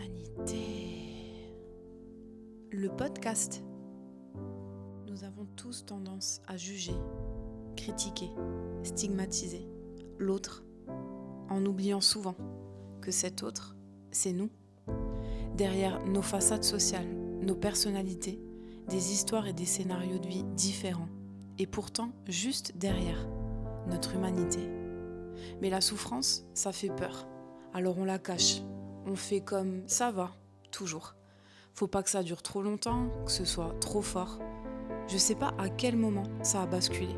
Humanité. Le podcast. Nous avons tous tendance à juger, critiquer, stigmatiser l'autre, en oubliant souvent que cet autre, c'est nous. Derrière nos façades sociales, nos personnalités, des histoires et des scénarios de vie différents, et pourtant juste derrière notre humanité. Mais la souffrance, ça fait peur, alors on la cache. On fait comme ça va, toujours. Faut pas que ça dure trop longtemps, que ce soit trop fort. Je sais pas à quel moment ça a basculé,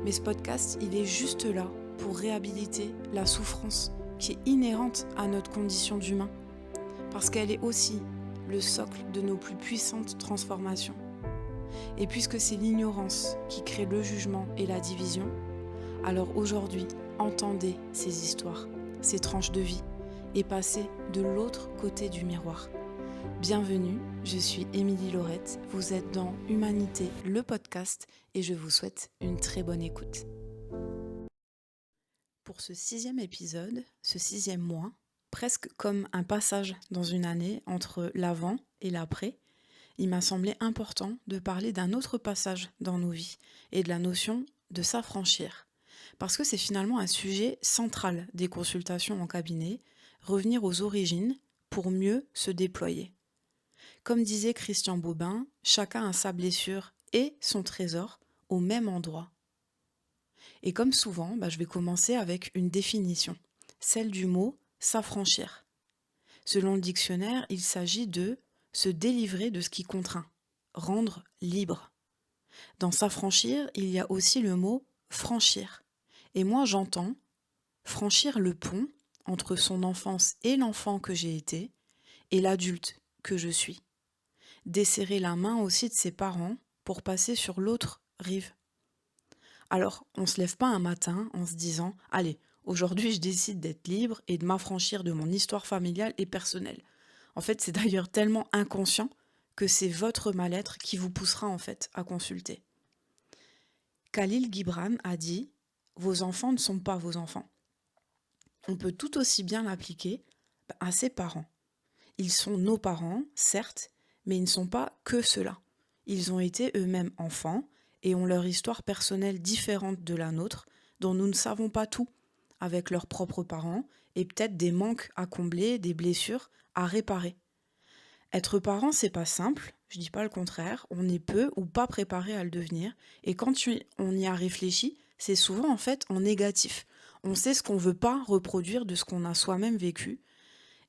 mais ce podcast, il est juste là pour réhabiliter la souffrance qui est inhérente à notre condition d'humain, parce qu'elle est aussi le socle de nos plus puissantes transformations. Et puisque c'est l'ignorance qui crée le jugement et la division, alors aujourd'hui, entendez ces histoires, ces tranches de vie, et passez de l'autre côté du miroir. Bienvenue, je suis Émilie Laurette, vous êtes dans Humanité, le podcast, et je vous souhaite une très bonne écoute. Pour ce 6e épisode, ce 6e mois, presque comme un passage dans une année entre l'avant et l'après, il m'a semblé important de parler d'un autre passage dans nos vies et de la notion de s'affranchir. Parce que c'est finalement un sujet central des consultations en cabinet, revenir aux origines pour mieux se déployer. Comme disait Christian Bobin, chacun a sa blessure et son trésor au même endroit. Et comme souvent, je vais commencer avec une définition, celle du mot « s'affranchir ». Selon le dictionnaire, il s'agit de se délivrer de ce qui contraint, rendre libre. Dans s'affranchir, il y a aussi le mot « franchir ». Et moi, j'entends franchir le pont entre son enfance et l'enfant que j'ai été et l'adulte que je suis. Desserrer la main aussi de ses parents pour passer sur l'autre rive. Alors, on ne se lève pas un matin en se disant « Allez, aujourd'hui je décide d'être libre et de m'affranchir de mon histoire familiale et personnelle ». En fait, c'est d'ailleurs tellement inconscient que c'est votre mal-être qui vous poussera en fait à consulter. Khalil Gibran a dit « Vos enfants ne sont pas vos enfants ». On peut tout aussi bien l'appliquer à ses parents. Ils sont nos parents, certes, mais ils ne sont pas que cela. Ils ont été eux-mêmes enfants et ont leur histoire personnelle différente de la nôtre, dont nous ne savons pas tout, avec leurs propres parents, et peut-être des manques à combler, des blessures à réparer. Être parent, c'est pas simple, je dis pas le contraire, on est peu ou pas préparé à le devenir, et quand on y a réfléchi, c'est souvent en fait en négatif. On sait ce qu'on veut pas reproduire de ce qu'on a soi-même vécu,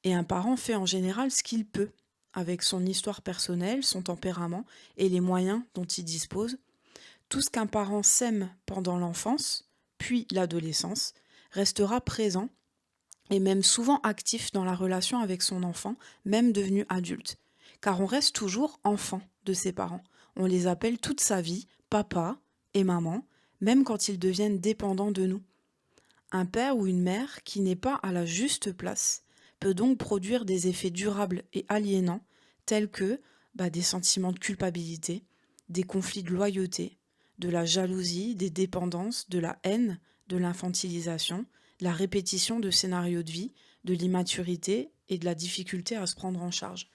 et un parent fait en général ce qu'il peut, avec son histoire personnelle, son tempérament et les moyens dont il dispose. Tout ce qu'un parent sème pendant l'enfance, puis l'adolescence, restera présent et même souvent actif dans la relation avec son enfant, même devenu adulte. Car on reste toujours enfant de ses parents. On les appelle toute sa vie papa et maman, même quand ils deviennent dépendants de nous. Un père ou une mère qui n'est pas à la juste place peut donc produire des effets durables et aliénants tels que des sentiments de culpabilité, des conflits de loyauté, de la jalousie, des dépendances, de la haine, de l'infantilisation, de la répétition de scénarios de vie, de l'immaturité et de la difficulté à se prendre en charge.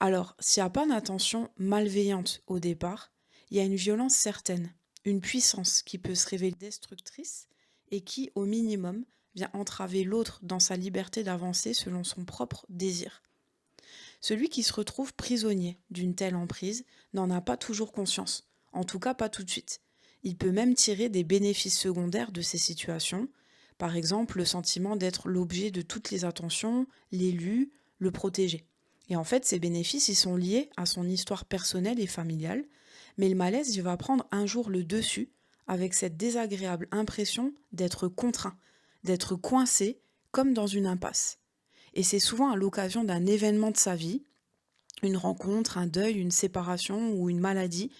Alors, s'il n'y a pas d'intention malveillante au départ, il y a une violence certaine, une puissance qui peut se révéler destructrice et qui, au minimum, vient entraver l'autre dans sa liberté d'avancer selon son propre désir. Celui qui se retrouve prisonnier d'une telle emprise n'en a pas toujours conscience, en tout cas pas tout de suite. Il peut même tirer des bénéfices secondaires de ces situations, par exemple le sentiment d'être l'objet de toutes les attentions, l'élu, le protégé. Et en fait, ces bénéfices, ils sont liés à son histoire personnelle et familiale, mais le malaise, il va prendre un jour le dessus avec cette désagréable impression d'être contraint, d'être coincé comme dans une impasse. Et c'est souvent à l'occasion d'un événement de sa vie, une rencontre, un deuil, une séparation ou une maladie,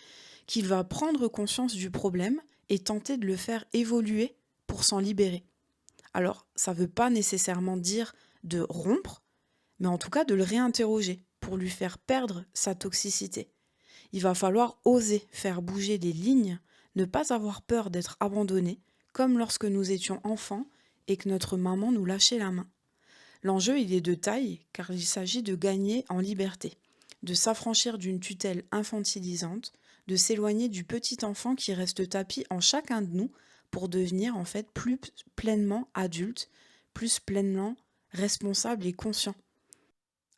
qu'il va prendre conscience du problème et tenter de le faire évoluer pour s'en libérer. Alors, ça ne veut pas nécessairement dire de rompre, mais en tout cas de le réinterroger pour lui faire perdre sa toxicité. Il va falloir oser faire bouger les lignes, ne pas avoir peur d'être abandonné, comme lorsque nous étions enfants et que notre maman nous lâchait la main. L'enjeu, il est de taille, car il s'agit de gagner en liberté, de s'affranchir d'une tutelle infantilisante, de s'éloigner du petit enfant qui reste tapi en chacun de nous pour devenir en fait plus pleinement adulte, plus pleinement responsable et conscient.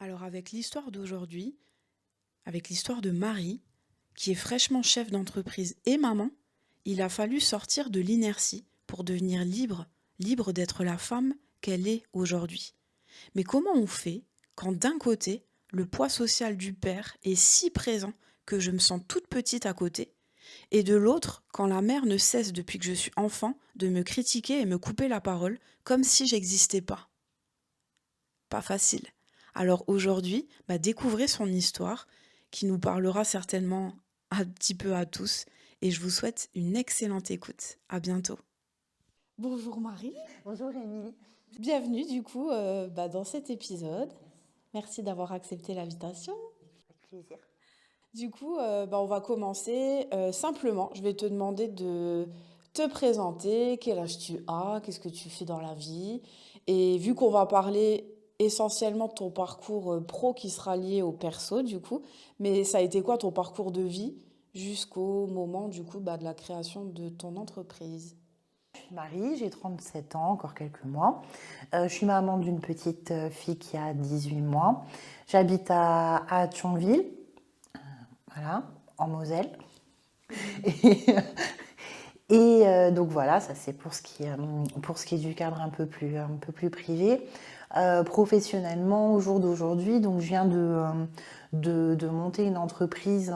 Alors avec l'histoire d'aujourd'hui, avec l'histoire de Marie, qui est fraîchement chef d'entreprise et maman, il a fallu sortir de l'inertie pour devenir libre, libre d'être la femme qu'elle est aujourd'hui. Mais comment on fait quand d'un côté, le poids social du père est si présent que je me sens toute petite à côté, et de l'autre, quand la mère ne cesse depuis que je suis enfant de me critiquer et me couper la parole comme si j'existais pas. Pas facile. Alors aujourd'hui, découvrez son histoire qui nous parlera certainement un petit peu à tous et je vous souhaite une excellente écoute. À bientôt. Bonjour Marie. Bonjour Émilie. Bienvenue du coup dans cet épisode. Merci d'avoir accepté l'invitation. Avec plaisir. Du coup, on va commencer simplement. Je vais te demander de te présenter, quel âge tu as, qu'est-ce que tu fais dans la vie. Et vu qu'on va parler essentiellement de ton parcours pro qui sera lié au perso du coup, mais ça a été quoi ton parcours de vie jusqu'au moment du coup de la création de ton entreprise? Je suis Marie, j'ai 37 ans, encore quelques mois. Je suis maman d'une petite fille qui a 18 mois. J'habite à Thionville, voilà, en Moselle. Donc voilà, ça c'est pour ce qui est du cadre un peu plus privé. Professionnellement, au jour d'aujourd'hui, donc je viens de monter une entreprise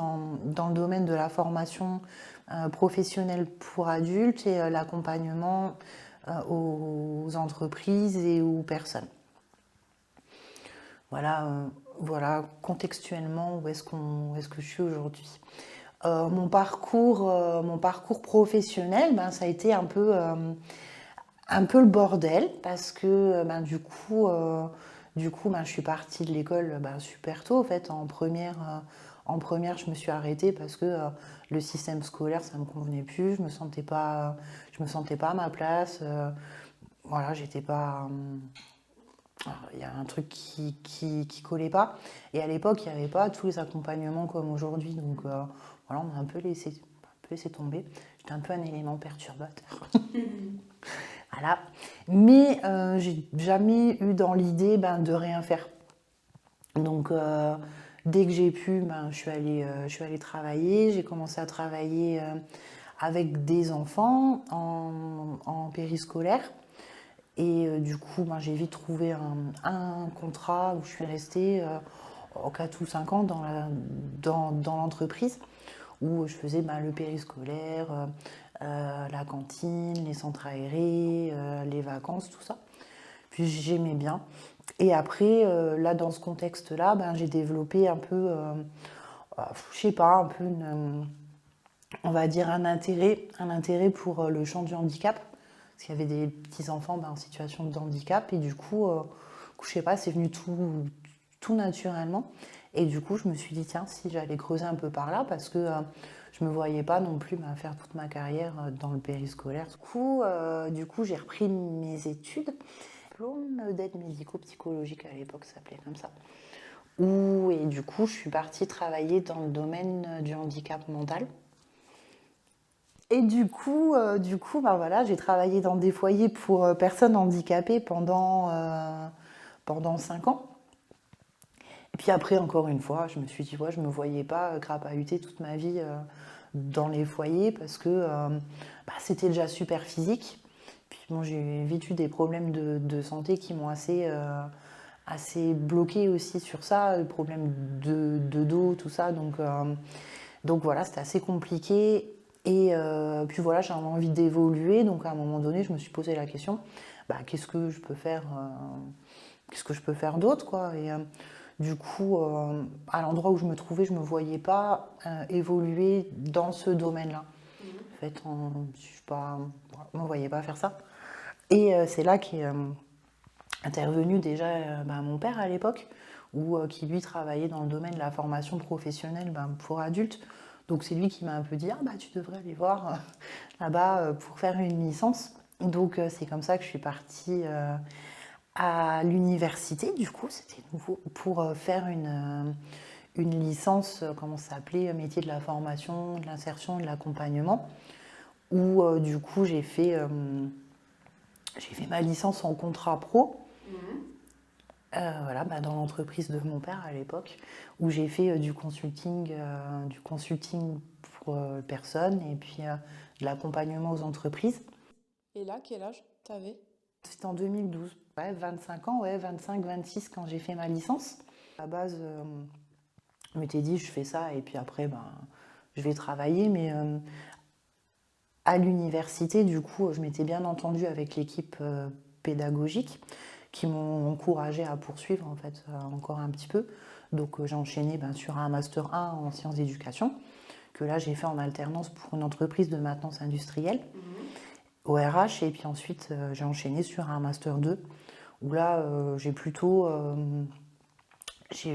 dans le domaine de la formation professionnelle pour adultes et l'accompagnement aux entreprises et aux personnes. Voilà contextuellement où est-ce que je suis aujourd'hui. Mon parcours professionnel, ça a été un peu le bordel parce que je suis partie de l'école super tôt. En fait, en première, je me suis arrêtée parce que le système scolaire, ça me convenait plus. Je me sentais pas à ma place. Voilà, j'étais pas. Il y a un truc qui collait pas. Et à l'époque, il n'y avait pas tous les accompagnements comme aujourd'hui. Donc voilà, on a un peu laissé tomber. J'étais un peu un élément perturbateur. Voilà. Mais j'ai jamais eu dans l'idée de rien faire. Donc dès que j'ai pu, je suis allée travailler. J'ai commencé à travailler avec des enfants en périscolaire. Et du coup, j'ai vite trouvé un contrat où je suis restée 4 ou 5 ans dans l'entreprise où je faisais le périscolaire, la cantine, les centres aérés, les vacances, tout ça. Puis j'aimais bien. Et après, là, dans ce contexte-là, j'ai développé un peu, je sais pas, un peu on va dire un intérêt pour le champ du handicap. Parce qu'il y avait des petits-enfants en situation de handicap. Et du coup, je sais pas, c'est venu tout naturellement. Et du coup, je me suis dit, tiens, si j'allais creuser un peu par là, parce que je me voyais pas non plus faire toute ma carrière dans le périscolaire. Du coup, j'ai repris mes études. Diplôme d'aide médico-psychologique à l'époque, ça s'appelait comme ça. Et du coup, je suis partie travailler dans le domaine du handicap mental. Et du coup, voilà, j'ai travaillé dans des foyers pour personnes handicapées pendant 5 ans. Et puis après, encore une fois, je me suis dit, je ne me voyais pas crapahuter toute ma vie dans les foyers parce que c'était déjà super physique. Puis bon, j'ai vite eu des problèmes de santé qui m'ont assez bloquée aussi sur ça, les problèmes de dos, tout ça. Donc voilà, c'était assez compliqué. Et puis voilà, j'avais envie d'évoluer. Donc à un moment donné, je me suis posé la question, qu'est-ce que je peux faire d'autre, quoi. Et du coup, à l'endroit où je me trouvais, je ne me voyais pas évoluer dans ce domaine-là. En fait, je ne me voyais pas faire ça. Et c'est là qu'est intervenu déjà mon père à l'époque, qui lui travaillait dans le domaine de la formation professionnelle pour adultes. Donc c'est lui qui m'a un peu dit, tu devrais aller voir là-bas pour faire une licence. Donc c'est comme ça que je suis partie À l'université, du coup, c'était nouveau pour faire une licence, comment ça s'appelait, métier de la formation, de l'insertion et de l'accompagnement, où du coup j'ai fait ma licence en contrat pro, voilà, dans l'entreprise de mon père à l'époque, où j'ai fait du consulting pour personnes et puis de l'accompagnement aux entreprises. Et là, quel âge t'avais? C'était en 2012. Ouais, 25 ans, ouais, 25-26 quand j'ai fait ma licence. À la base, je m'étais dit, je fais ça et puis après, je vais travailler. Mais à l'université, du coup, je m'étais bien entendue avec l'équipe pédagogique qui m'ont encouragée à poursuivre en fait encore un petit peu. Donc j'ai enchaîné sur un master 1 en sciences d'éducation que là j'ai fait en alternance pour une entreprise de maintenance industrielle au RH et puis ensuite j'ai enchaîné sur un master 2 où là je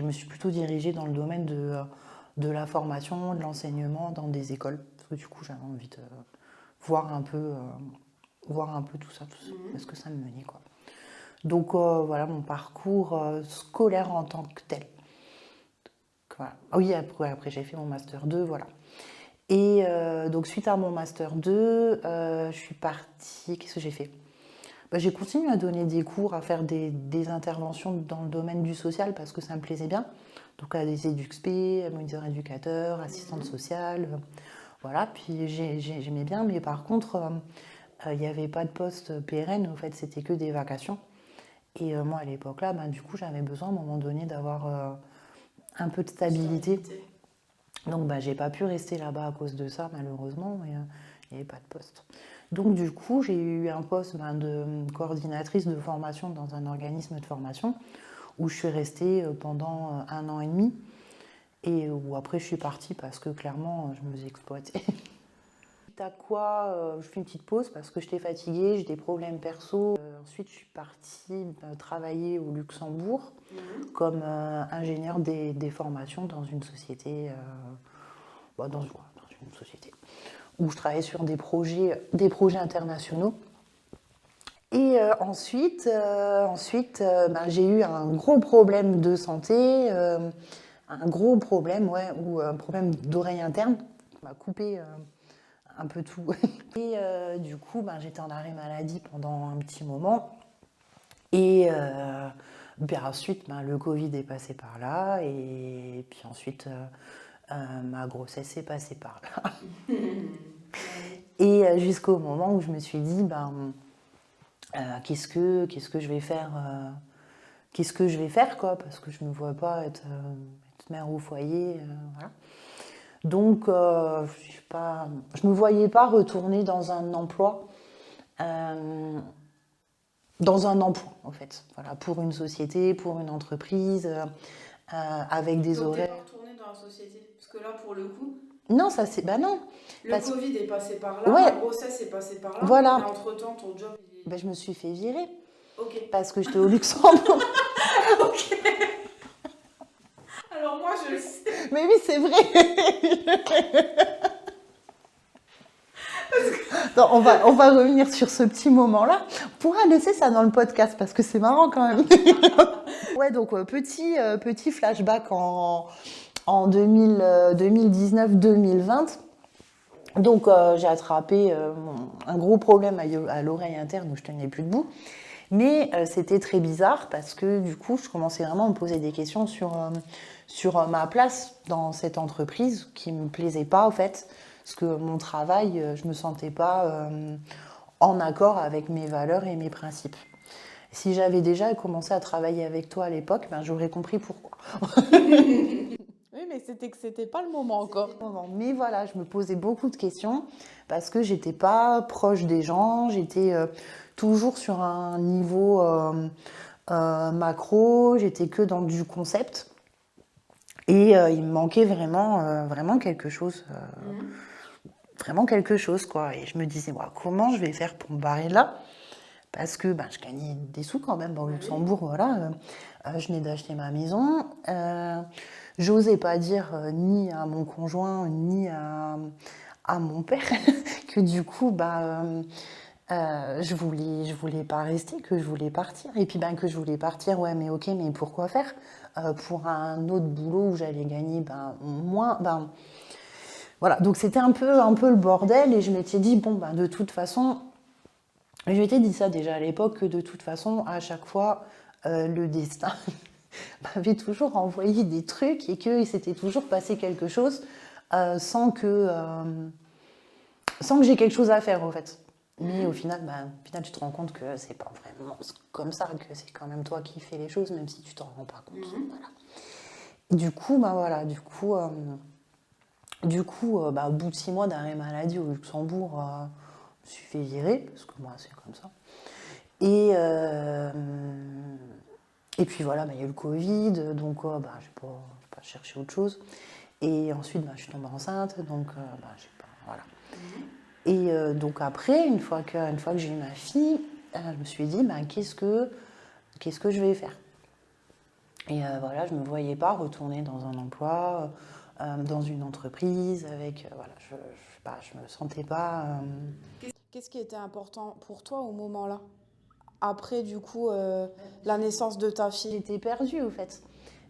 me suis plutôt dirigée dans le domaine de la formation, de l'enseignement dans des écoles parce que du coup j'avais envie de voir un peu tout ça, parce que ça me menait quoi. Donc voilà mon parcours scolaire en tant que tel. Voilà. Oui, après j'ai fait mon master 2, voilà. Et donc suite à mon master 2, je suis partie. Qu'est-ce que j'ai fait? J'ai continué à donner des cours, à faire des interventions dans le domaine du social parce que ça me plaisait bien. Donc à des EduxP, moniteur éducateur, assistante sociale, voilà. Puis j'aimais bien, mais par contre, il n'y avait pas de poste pérenne. En fait, c'était que des vacations. Et moi à l'époque là, du coup, j'avais besoin à un moment donné d'avoir un peu de stabilité. Donc j'ai pas pu rester là-bas à cause de ça malheureusement, mais il n'y avait pas de poste. Donc du coup j'ai eu un poste de coordinatrice de formation dans un organisme de formation où je suis restée pendant 1 an et demi et où après je suis partie parce que clairement je me faisais exploiter. T'as quoi je fais une petite pause parce que j'étais fatiguée, j'ai des problèmes perso. Ensuite je suis partie travailler au Luxembourg comme ingénieure des formations dans une société. Dans une société où je travaillais sur des projets internationaux. Et ensuite, j'ai eu un gros problème de santé, un gros problème, ouais, ou un problème d'oreille interne qui m'a coupé un peu tout. Et du coup, j'étais en arrêt maladie pendant un petit moment. Et ensuite, le Covid est passé par là. Et puis ensuite, ma grossesse est passée par là. Et jusqu'au moment où je me suis dit, qu'est-ce que je vais faire qu'est-ce que je vais faire quoi, parce que je ne me vois pas être mère au foyer. Voilà. Donc, je ne me voyais pas retourner dans un emploi. En fait, voilà, pour une société, pour une entreprise, avec des horaires. Donc t'es pas retournée dans la société? Parce que là, pour le coup, Non, ça c'est. Non. le Covid est passé par là, Ouais, la grossesse est passée par là, voilà. mais entre-temps, ton job, il est... Je me suis fait virer. Ok. Parce que j'étais au Luxembourg. Ok. Alors moi, je le sais. Mais oui, c'est vrai. Non, on va revenir sur ce petit moment-là. On pourra laisser ça dans le podcast parce que c'est marrant quand même. Ouais, donc petit flashback en 2019-2020. Donc j'ai attrapé un gros problème à l'oreille interne où je tenais plus debout. Mais c'était très bizarre parce que du coup, je commençais vraiment à me poser des questions sur ma place dans cette entreprise qui ne me plaisait pas en fait. Parce que mon travail, je ne me sentais pas en accord avec mes valeurs et mes principes. Si j'avais déjà commencé à travailler avec toi à l'époque, j'aurais compris pourquoi. Oui, mais c'était que c'était pas le moment encore. Mais voilà, je me posais beaucoup de questions parce que j'étais pas proche des gens, j'étais toujours sur un niveau macro, j'étais que dans du concept et il me manquait vraiment quelque chose, quoi. Et je me disais, comment je vais faire pour me barrer de là? Parce que je gagnais des sous quand même au Luxembourg, voilà. Je venais d'acheter ma maison. J'osais pas dire ni à mon conjoint ni à mon père que du coup Je voulais pas rester, que je voulais partir. Et puis que je voulais partir, ouais, mais ok, mais pourquoi faire? Pour un autre boulot où j'allais gagner moins. Voilà, donc c'était un peu le bordel et je m'étais dit, bon, de toute façon, je m'étais dit ça déjà à l'époque, que de toute façon, à chaque fois, le destin m'avait toujours envoyé des trucs et qu'il s'était toujours passé quelque chose euh, sans que, euh, sans que j'ai quelque chose à faire en fait. Mais au final, tu te rends compte que c'est pas vraiment comme ça, que c'est quand même toi qui fais les choses, même si tu t'en rends pas compte. Voilà. Et du coup, au bout de 6 mois d'arrêt maladie au Luxembourg, je me suis fait virer, parce que moi, c'est comme ça. Et, euh, et puis voilà, il y a eu le Covid, donc j'ai pas cherché autre chose. Et ensuite, je suis tombée enceinte, donc j'ai pas, voilà. Et donc après, une fois que j'ai eu ma fille, je me suis dit, qu'est-ce que je vais faire? Et voilà, je ne me voyais pas retourner dans un emploi, dans une entreprise, avec, voilà, je sais pas, je me sentais pas... Qu'est-ce qui était important pour toi au moment-là? Après, du coup, la naissance de ta fille. J'étais perdue, au fait,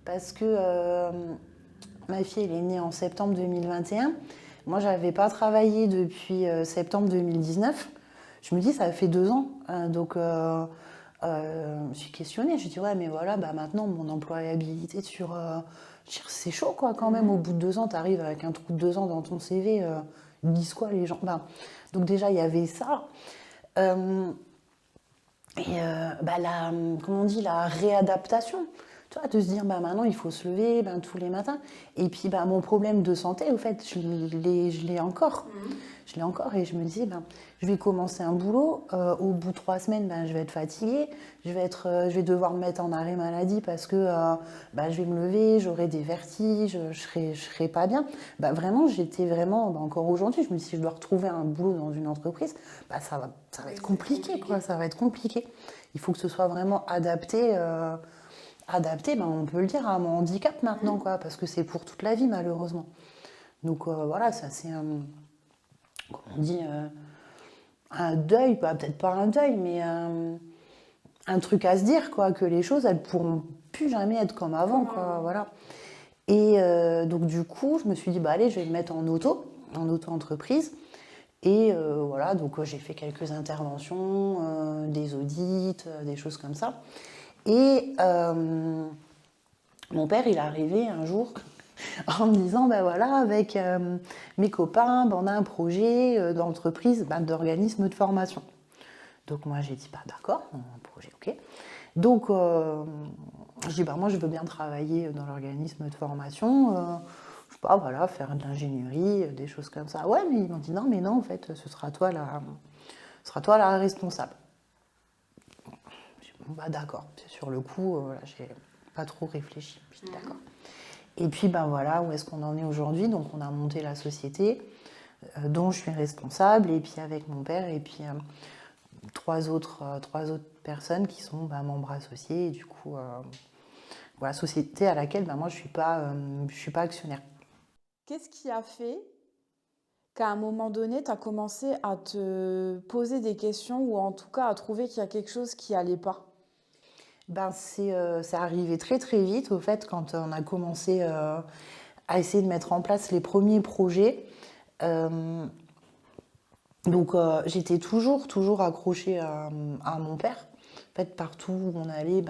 parce que ma fille, elle est née en septembre 2021. Moi, j'avais pas travaillé depuis septembre 2019. Je me dis, ça fait 2 ans. Je me suis questionnée. Je dis, ouais, mais voilà, maintenant, mon employabilité c'est chaud, quoi, quand même. Au bout de 2 ans, tu arrives avec un trou de 2 ans dans ton CV. Ils disent quoi, les gens? Donc, déjà, il y avait ça. Euh, comment on dit, la réadaptation. Tu vois, de se dire, maintenant, il faut se lever tous les matins. Et puis, mon problème de santé, au fait, je l'ai encore. Je l'ai encore et je me disais, je vais commencer un boulot. Au bout de 3 semaines, je vais être fatiguée. Je vais devoir me mettre en arrêt maladie parce que je vais me lever, j'aurai des vertiges, je serai pas bien. Vraiment, j'étais vraiment, encore aujourd'hui, je me dis, si je dois retrouver un boulot dans une entreprise, ça va être compliqué, quoi. Ça va être compliqué. Il faut que ce soit vraiment adapté. Adapté, on peut le dire, à mon handicap maintenant, quoi, parce que c'est pour toute la vie, malheureusement. Donc voilà, ça c'est comment on dit, un deuil, peut-être pas un deuil, mais un truc à se dire, quoi, que les choses, elles pourront plus jamais être comme avant, quoi, voilà. Et donc du coup, je me suis dit, allez, je vais me mettre en auto-entreprise. Et voilà, donc j'ai fait quelques interventions, des audits, des choses comme ça. Et mon père, il est arrivé un jour en me disant, voilà, avec mes copains, on a un projet d'entreprise, d'organisme de formation. Donc moi, j'ai dit, d'accord, un projet, ok. Donc, je dis, moi, je veux bien travailler dans l'organisme de formation, je sais pas, voilà, faire de l'ingénierie, des choses comme ça. Ouais, mais ils m'ont dit, non, mais non, en fait, ce sera toi la responsable. J'ai dit, d'accord, c'est sur le coup, voilà, j'ai pas trop réfléchi. J'ai dit, d'accord. Et puis, voilà, où est-ce qu'on en est aujourd'hui? Donc, on a monté la société dont je suis responsable, et puis avec mon père, et puis trois autres personnes qui sont membres associés, et du coup, voilà, société à laquelle moi, je suis pas actionnaire. Qu'est-ce qui a fait qu'à un moment donné, tu as commencé à te poser des questions ou en tout cas à trouver qu'il y a quelque chose qui allait pas? C'est arrivé très très vite, au fait, quand on a commencé à essayer de mettre en place les premiers projets. Euh, J'étais toujours accrochée à mon père. En fait, partout où on allait,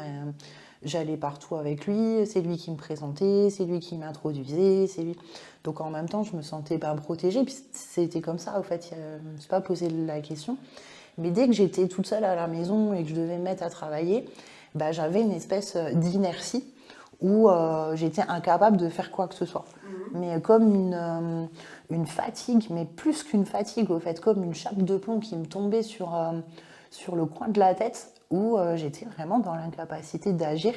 j'allais partout avec lui. C'est lui qui me présentait, c'est lui qui m'introduisait, c'est lui. Donc en même temps, je me sentais protégée. Puis c'était comme ça, en fait. Je ne me suis pas posé la question. Mais dès que j'étais toute seule à la maison et que je devais me mettre à travailler, j'avais une espèce d'inertie où j'étais incapable de faire quoi que ce soit. Mais comme une fatigue, mais plus qu'une fatigue, au fait, comme une chape de plomb qui me tombait sur le coin de la tête, où j'étais vraiment dans l'incapacité d'agir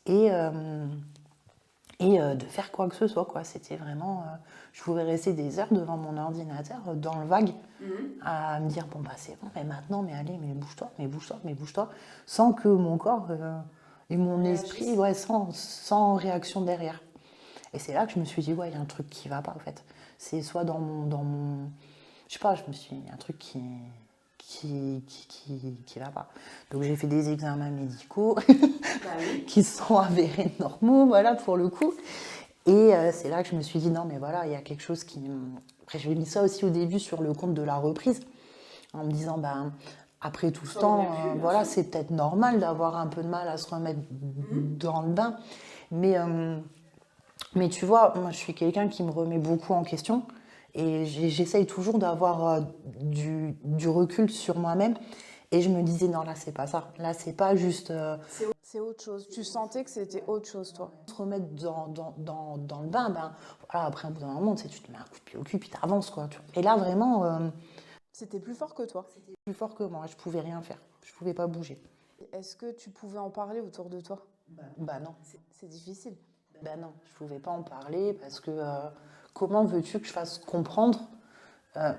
et, euh, de faire quoi que ce soit, quoi. C'était vraiment... je pouvais rester des heures devant mon ordinateur, dans le vague, à me dire, c'est bon, mais maintenant, mais allez, mais bouge-toi, mais bouge-toi, mais bouge-toi, sans que mon corps et mon esprit, ouais, sans réaction derrière. Et c'est là que je me suis dit, ouais, il y a un truc qui va pas, en fait. C'est soit je sais pas, il y a un truc qui va pas. Donc j'ai fait des examens médicaux Bah oui. qui se sont avérés normaux, voilà, pour le coup. Et c'est là que je me suis dit, non, mais voilà, il y a quelque chose qui... Après, j'ai mis ça aussi au début sur le compte de la reprise, en me disant, ben, après tout ce Ça temps, aurait pu, bien voilà, sûr. c'est peut-être normal d'avoir un peu de mal à se remettre dans le bain. Mais, euh, mais tu vois, moi, je suis quelqu'un qui me remet beaucoup en question. Et j'essaye toujours d'avoir du recul sur moi-même. Et je me disais, non, là, c'est pas ça. Là, c'est pas juste C'est autre chose. Tu sentais que c'était autre chose, toi. se remettre dans le bain. Ben, voilà, après, un bout d'un moment, tu sais, tu te mets un coup de pied au cul, puis t'avances, quoi. Et là, vraiment, C'était plus fort que toi. c'était plus fort que moi. Je pouvais rien faire. Je pouvais pas bouger. Est-ce que tu pouvais en parler autour de toi? Bah non. C'est difficile. Bah non, je pouvais pas en parler parce que comment veux-tu que je fasse comprendre euh,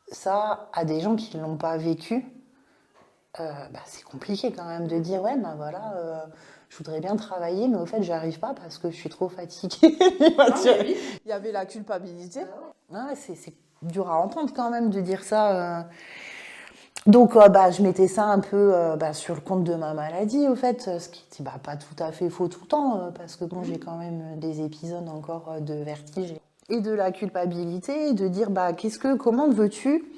ça à des gens qui l'ont pas vécu? Bah, c'est compliqué quand même de dire ouais ben voilà je voudrais bien travailler mais au fait j'y arrive pas parce que je suis trop fatiguée. Ah, mais oui, il y avait la culpabilité. Ouais, c'est dur à entendre quand même de dire ça. Donc bah, je mettais ça un peu bah, sur le compte de ma maladie au fait, ce qui était bah, pas tout à fait faux tout le temps parce que bon j'ai quand même des épisodes encore de vertige et de la culpabilité, de dire bah comment veux-tu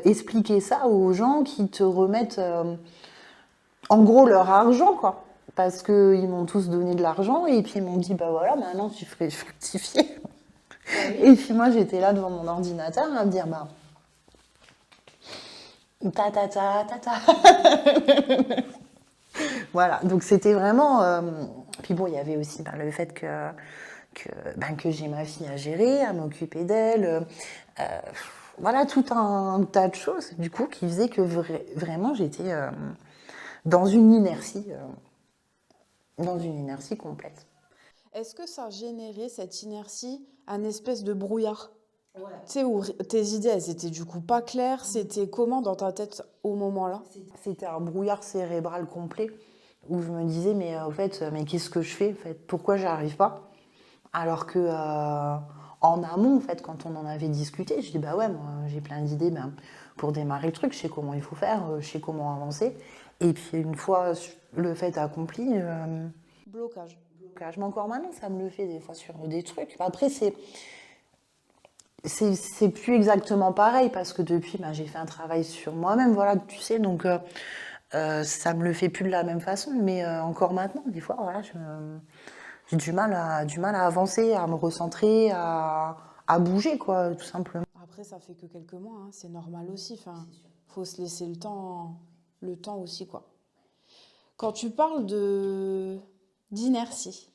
expliquer ça aux gens qui te remettent en gros leur argent quoi. Parce qu'ils m'ont tous donné de l'argent et puis ils m'ont dit bah voilà maintenant tu ferais fructifier. Et puis moi j'étais là devant mon ordinateur à me dire bah ta ta ta ta ta. Voilà, donc c'était vraiment. Puis bon, il y avait aussi ben, le fait que j'ai ma fille à gérer, à m'occuper d'elle. Voilà, tout un tas de choses, du coup, qui faisaient que vraiment j'étais dans une inertie, dans une inertie complète. Est-ce que ça générait cette inertie un espèce de brouillard? Tu sais, où tes idées, elles étaient du coup pas claires. C'était comment dans ta tête au moment-là? C'était un brouillard cérébral complet où je me disais, mais au fait, mais qu'est-ce que je fais en fait? Pourquoi j'arrive pas? Alors que en amont, en fait, quand on en avait discuté, je dis bah ouais, moi j'ai plein d'idées ben, pour démarrer le truc, je sais comment il faut faire, je sais comment avancer. Et puis une fois le fait accompli, Blocage. blocage. Mais encore maintenant, ça me le fait des fois sur des trucs. Après, c'est plus exactement pareil parce que depuis, ben, j'ai fait un travail sur moi-même, voilà, tu sais, donc ça me le fait plus de la même façon. Mais encore maintenant, des fois, voilà, j'ai du mal à avancer, à me recentrer, à bouger, quoi, tout simplement. Après, ça fait que quelques mois, hein, c'est normal aussi. Enfin, faut se laisser le temps aussi, quoi. Quand tu parles de d'inertie,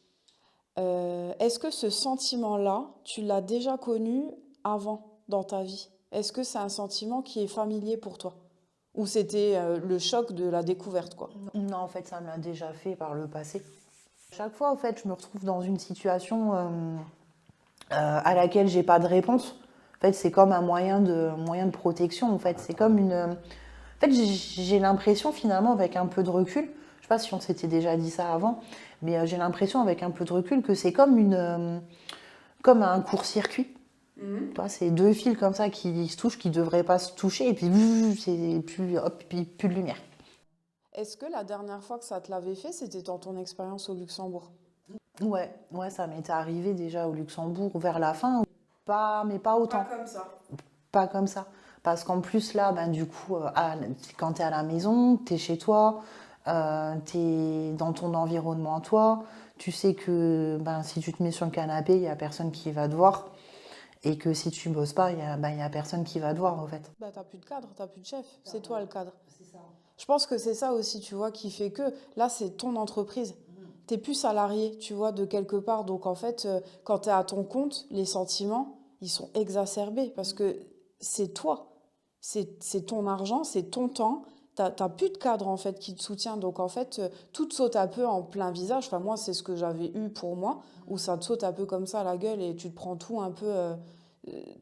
est-ce que ce sentiment-là, tu l'as déjà connu avant dans ta vie? Est-ce que c'est un sentiment qui est familier pour toi? Ou c'était le choc de la découverte, quoi? Non, en fait, ça me l'a déjà fait par le passé. Chaque fois, en fait, je me retrouve dans une situation à laquelle j'ai pas de réponse. En fait, c'est comme un moyen de protection. En fait, c'est comme une. En fait, j'ai l'impression finalement, avec un peu de recul, je sais pas si on s'était déjà dit ça avant, mais j'ai l'impression avec un peu de recul que c'est comme comme un court-circuit. Toi, c'est deux fils comme ça qui se touchent, qui devraient pas se toucher, et puis c'est plus, hop, puis plus de lumière. Est-ce que la dernière fois que ça te l'avait fait, c'était dans ton expérience au Luxembourg? Ouais, ouais, ça m'était arrivé déjà au Luxembourg vers la fin, pas, mais pas Pas autant, comme ça. pas comme ça. Parce qu'en plus là, ben, du coup, quand t'es à la maison, t'es chez toi, t'es dans ton environnement à toi, tu sais que ben, si tu te mets sur le canapé, il y a personne qui va te voir, et que si tu bosses pas, il y a personne qui va te voir en fait. Bah, t'as plus de cadre, t'as plus de chef, c'est toi le cadre. Je pense que c'est ça aussi, tu vois, qui fait que là, c'est ton entreprise. T'es plus salarié, tu vois, de quelque part. Donc, en fait, quand t'es à ton compte, les sentiments, ils sont exacerbés parce que c'est toi. C'est ton argent, c'est ton temps. T'as plus de cadre, en fait, qui te soutient. Donc, en fait, tout te saute un peu en plein visage. Enfin, moi, c'est ce que j'avais eu pour moi, où ça te saute un peu comme ça à la gueule et tu te prends tout un peu...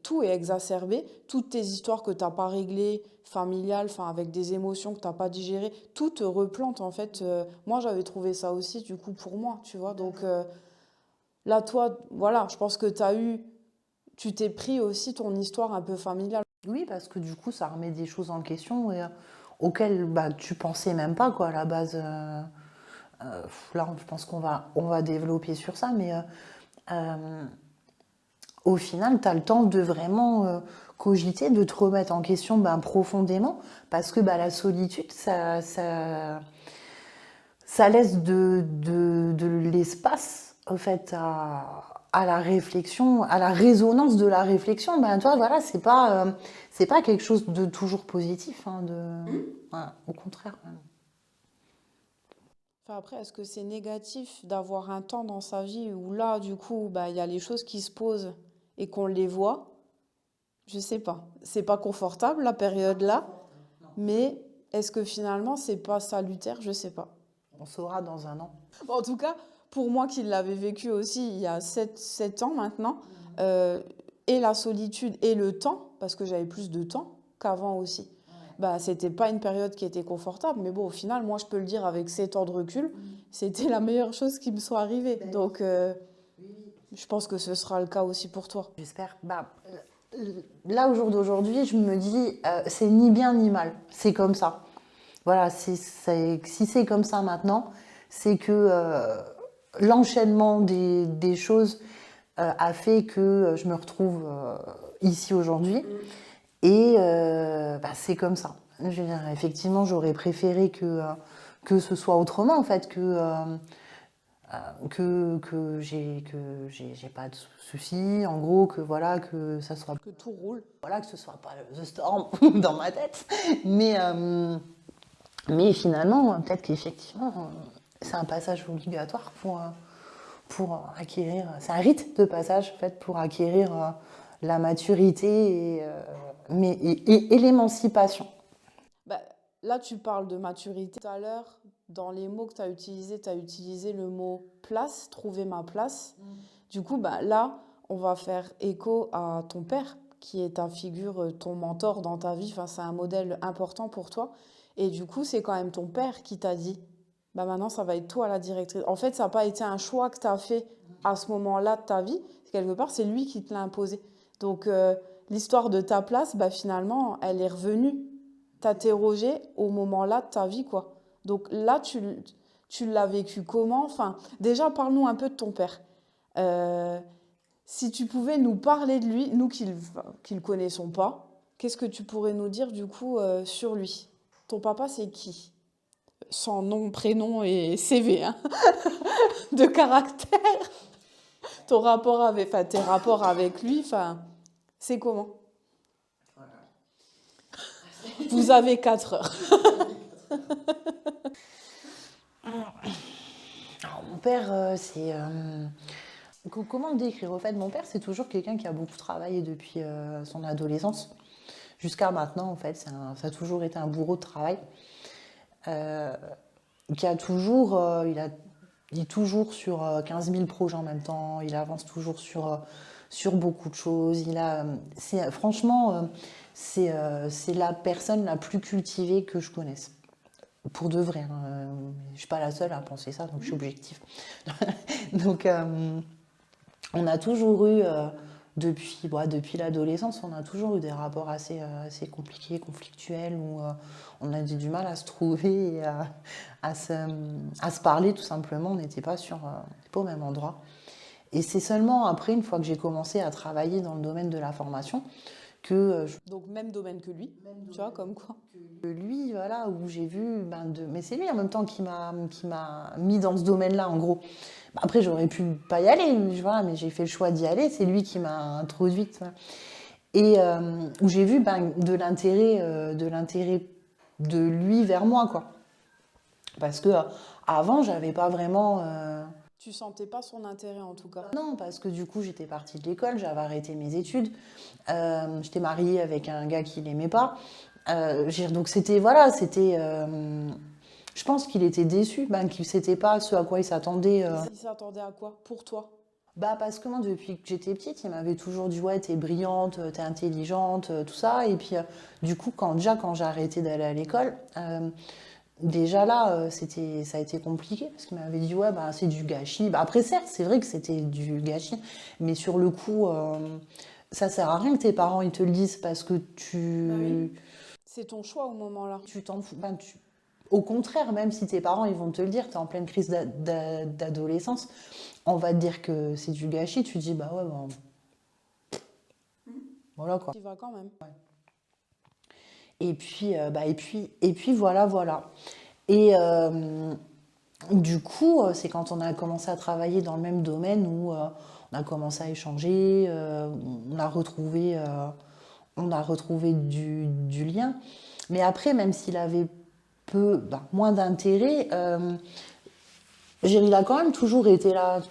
tout est exacerbé, toutes tes histoires que t'as pas réglées, familiales, enfin avec des émotions que t'as pas digérées, tout te replante en fait. Moi j'avais trouvé ça aussi du coup pour moi, tu vois. Donc là toi, voilà, je pense que tu t'es pris aussi ton histoire un peu familiale. Oui, parce que du coup, ça remet des choses en question auxquelles bah, tu pensais même pas, quoi, à la base. Là, je pense qu'on va développer sur ça, mais euh, au final, tu as le temps de vraiment cogiter, de te remettre en question ben, profondément, parce que bah, la solitude, ça laisse de l'espace en fait à la réflexion, à la résonance de la réflexion. Ben toi, voilà, c'est pas quelque chose de toujours positif, hein, voilà, au contraire. Enfin, après, est-ce que c'est négatif d'avoir un temps dans sa vie où là, du coup, bah, il y a les choses qui se posent et qu'on les voit? Je sais pas. C'est pas confortable la période là, mais est-ce que finalement c'est pas salutaire? Je sais pas. On saura dans un an. Bon, en tout cas, pour moi qui l'avais vécu aussi il y a 7 ans maintenant, euh, et la solitude et le temps, parce que j'avais plus de temps qu'avant aussi, bah, c'était pas une période qui était confortable, mais bon, au final, moi je peux le dire avec 7 ans de recul, c'était la meilleure chose qui me soit arrivée. Donc, je pense que ce sera le cas aussi pour toi. J'espère. Bah, là, au jour d'aujourd'hui, je me dis, c'est ni bien ni mal. C'est comme ça. Voilà, si c'est comme ça maintenant, c'est que l'enchaînement des choses a fait que je me retrouve ici aujourd'hui. Et bah, c'est comme ça. Je veux dire, effectivement, j'aurais préféré que ce soit autrement, en fait, que j'ai pas de soucis, en gros, que voilà, que ça soit, Que tout roule. voilà, que ce soit pas The Storm dans ma tête. Mais, euh, mais finalement, peut-être qu'effectivement, c'est un passage obligatoire pour acquérir. C'est un rite de passage, en fait, pour acquérir la maturité et l'émancipation. Bah, là, tu parles de maturité. Tout à l'heure, dans les mots que tu as utilisé le mot place, trouver ma place. Du coup, bah, là, on va faire écho à ton père, qui est ta figure, ton mentor dans ta vie. Enfin, c'est un modèle important pour toi. Et du coup, c'est quand même ton père qui t'a dit, bah maintenant, ça va être toi la directrice. En fait, ça n'a pas été un choix que tu as fait à ce moment-là de ta vie. Quelque part, c'est lui qui te l'a imposé. Donc, l'histoire de ta place, bah, finalement, elle est revenue t'interroger au moment-là de ta vie, quoi. Donc là, tu l'as vécu comment? Enfin, déjà, parle-nous un peu de ton père. Euh, Si tu pouvais nous parler de lui, nous qui le connaissons pas, qu'est-ce que tu pourrais nous dire du coup sur lui? Ton papa, c'est qui? Sans nom, prénom et CV, hein, de caractère. Ton rapport avec, enfin, tes rapports avec lui, enfin, c'est comment? Vous avez 4 heures. Alors, mon père, comment le décrire? Au fait, mon père, c'est toujours quelqu'un qui a beaucoup travaillé depuis son adolescence jusqu'à maintenant. En fait, ça a toujours été un bourreau de travail. Euh, qui a toujours, il est toujours sur 15 000 projets en même temps. Il avance toujours sur beaucoup de choses. Franchement, c'est la personne la plus cultivée que je connaisse. Pour de vrai, hein. Je ne suis pas la seule à penser ça, donc je suis objective. Donc, on a toujours eu, depuis l'adolescence, on a toujours eu des rapports assez compliqués, conflictuels, où on a du mal à se trouver et à se parler tout simplement. On n'était pas au même endroit. Et c'est seulement après, une fois que j'ai commencé à travailler dans le domaine de la formation, que Donc même domaine que lui, tu vois, comme quoi. lui, voilà, où j'ai vu, mais c'est lui en même temps qui m'a mis dans ce domaine-là, en gros. Bah, après, j'aurais pu pas y aller, voilà, mais j'ai fait le choix d'y aller. C'est lui qui m'a introduite, voilà. Et où j'ai vu de l'intérêt de lui vers moi, quoi. Parce que avant, j'avais pas vraiment. Tu sentais pas son intérêt en tout cas. Non, parce que du coup, j'étais partie de l'école, j'avais arrêté mes études. J'étais mariée avec un gars qui l'aimait pas. Donc c'était voilà, c'était. Je pense qu'il était déçu, qu'il c'était pas ce à quoi il s'attendait. Il s'attendait à quoi pour toi? Bah parce que moi depuis que j'étais petite, il m'avait toujours dit ouais t'es brillante, t'es intelligente, tout ça. Et puis du coup quand j'ai arrêté d'aller à l'école, déjà là ça a été compliqué parce qu'il m'avait dit ouais bah c'est du gâchis. Bah, après certes c'est vrai que c'était du gâchis, mais sur le coup ça sert à rien que tes parents ils te le disent parce que Bah oui. C'est ton choix au moment-là. tu t'en fous. Au contraire, même si tes parents ils vont te le dire, tu es en pleine crise d'adolescence, on va te dire que c'est du gâchis, tu te dis bah ouais, bah, voilà quoi. Tu vas quand même. Et puis voilà. Et du coup, c'est quand on a commencé à travailler dans le même domaine où on a commencé à échanger, on a retrouvé du lien. Mais après, même s'il avait moins d'intérêt, il a quand même toujours été là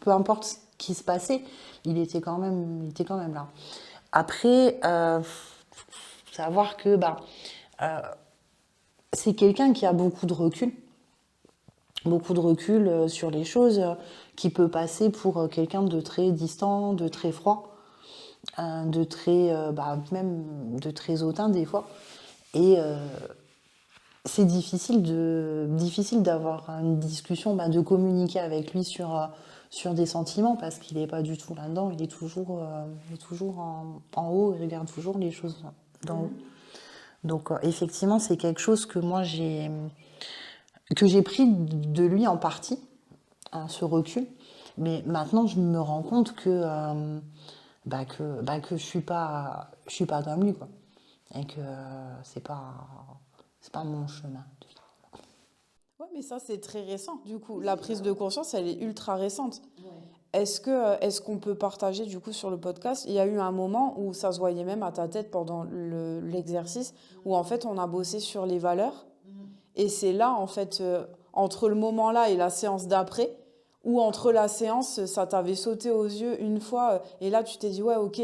peu importe ce qui se passait, il était quand même là. Après, savoir que c'est quelqu'un qui a beaucoup de recul sur les choses, qui peut passer pour quelqu'un de très distant, de très froid, même de très hautain des fois. Et c'est difficile d'avoir une discussion, de communiquer avec lui sur des sentiments parce qu'il n'est pas du tout là-dedans, il est toujours en haut, il regarde toujours les choses d'en haut. Donc effectivement, c'est quelque chose que moi que j'ai pris de lui en partie, ce recul. Mais maintenant, je me rends compte que je suis pas comme lui, quoi. Et que c'est pas mon chemin de vie. Ouais, mais ça, c'est très récent. Du coup, la prise de conscience, elle est ultra récente. Est-ce qu'on peut partager, du coup, sur le podcast, il y a eu un moment où ça se voyait même à ta tête pendant l'exercice, où en fait, on a bossé sur les valeurs. Et c'est là, en fait, entre le moment là et la séance d'après, ou entre la séance, ça t'avait sauté aux yeux une fois, et là, tu t'es dit, ouais, ok,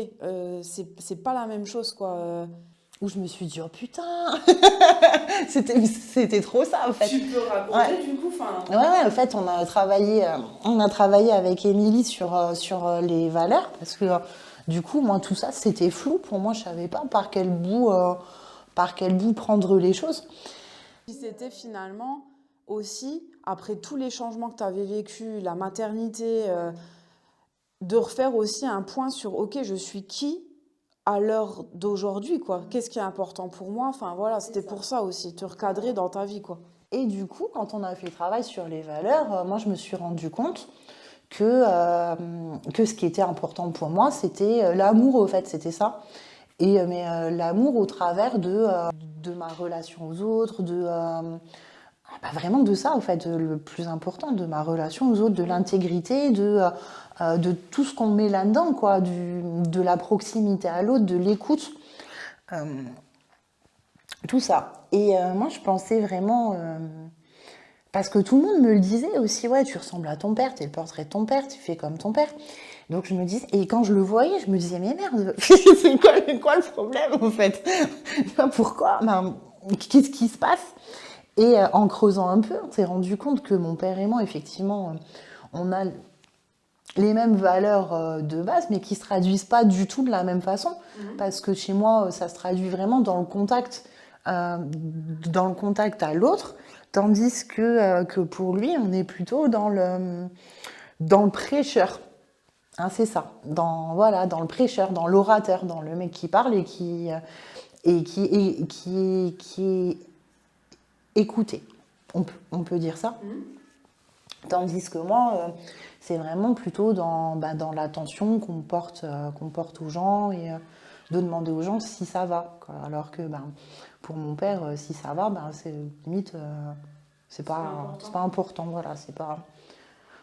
c'est pas la même chose, quoi. Où je me suis dit, oh putain, c'était trop ça, en fait. Tu peux raconter, Ouais. du coup, enfin. Ouais, en fait, on a travaillé avec Émilie sur les valeurs, parce que du coup, moi, tout ça, c'était flou. Pour moi, je savais pas par quel bout prendre les choses. Puis c'était finalement aussi, après tous les changements que tu avais vécus, la maternité, de refaire aussi un point sur, ok, je suis qui à l'heure d'aujourd'hui, quoi. Qu'est-ce qui est important pour moi? Enfin voilà, c'était pour ça aussi, te recadrer dans ta vie, quoi. Et du coup, quand on a fait le travail sur les valeurs, moi, je me suis rendu compte que ce qui était important pour moi, c'était l'amour, au fait, c'était ça. Mais l'amour au travers de ma relation aux autres, vraiment de ça, en fait, le plus important, de ma relation aux autres, de l'intégrité, de tout ce qu'on met là-dedans, quoi, de la proximité à l'autre, de l'écoute, tout ça. Et moi, je pensais vraiment, parce que tout le monde me le disait aussi, ouais, tu ressembles à ton père, t'es le portrait de ton père, tu fais comme ton père. Donc je me disais, et quand je le voyais, je me disais, mais merde, c'est quoi le problème, en fait? Pourquoi? Qu'est-ce qui se passe? Et en creusant un peu, on s'est rendu compte que mon père et moi, effectivement, on a les mêmes valeurs de base, mais qui ne se traduisent pas du tout de la même façon. Parce que chez moi, ça se traduit vraiment dans le contact à l'autre, tandis que pour lui, on est plutôt dans le prêcheur. Hein, c'est ça, dans le prêcheur, dans l'orateur, dans le mec qui parle et qui est écouté. On peut dire ça. Tandis que moi, c'est vraiment plutôt dans l'attention qu'on porte aux gens et de demander aux gens si ça va, quoi. Alors que pour mon père, si ça va, c'est limite, c'est pas important. Voilà, c'est pas.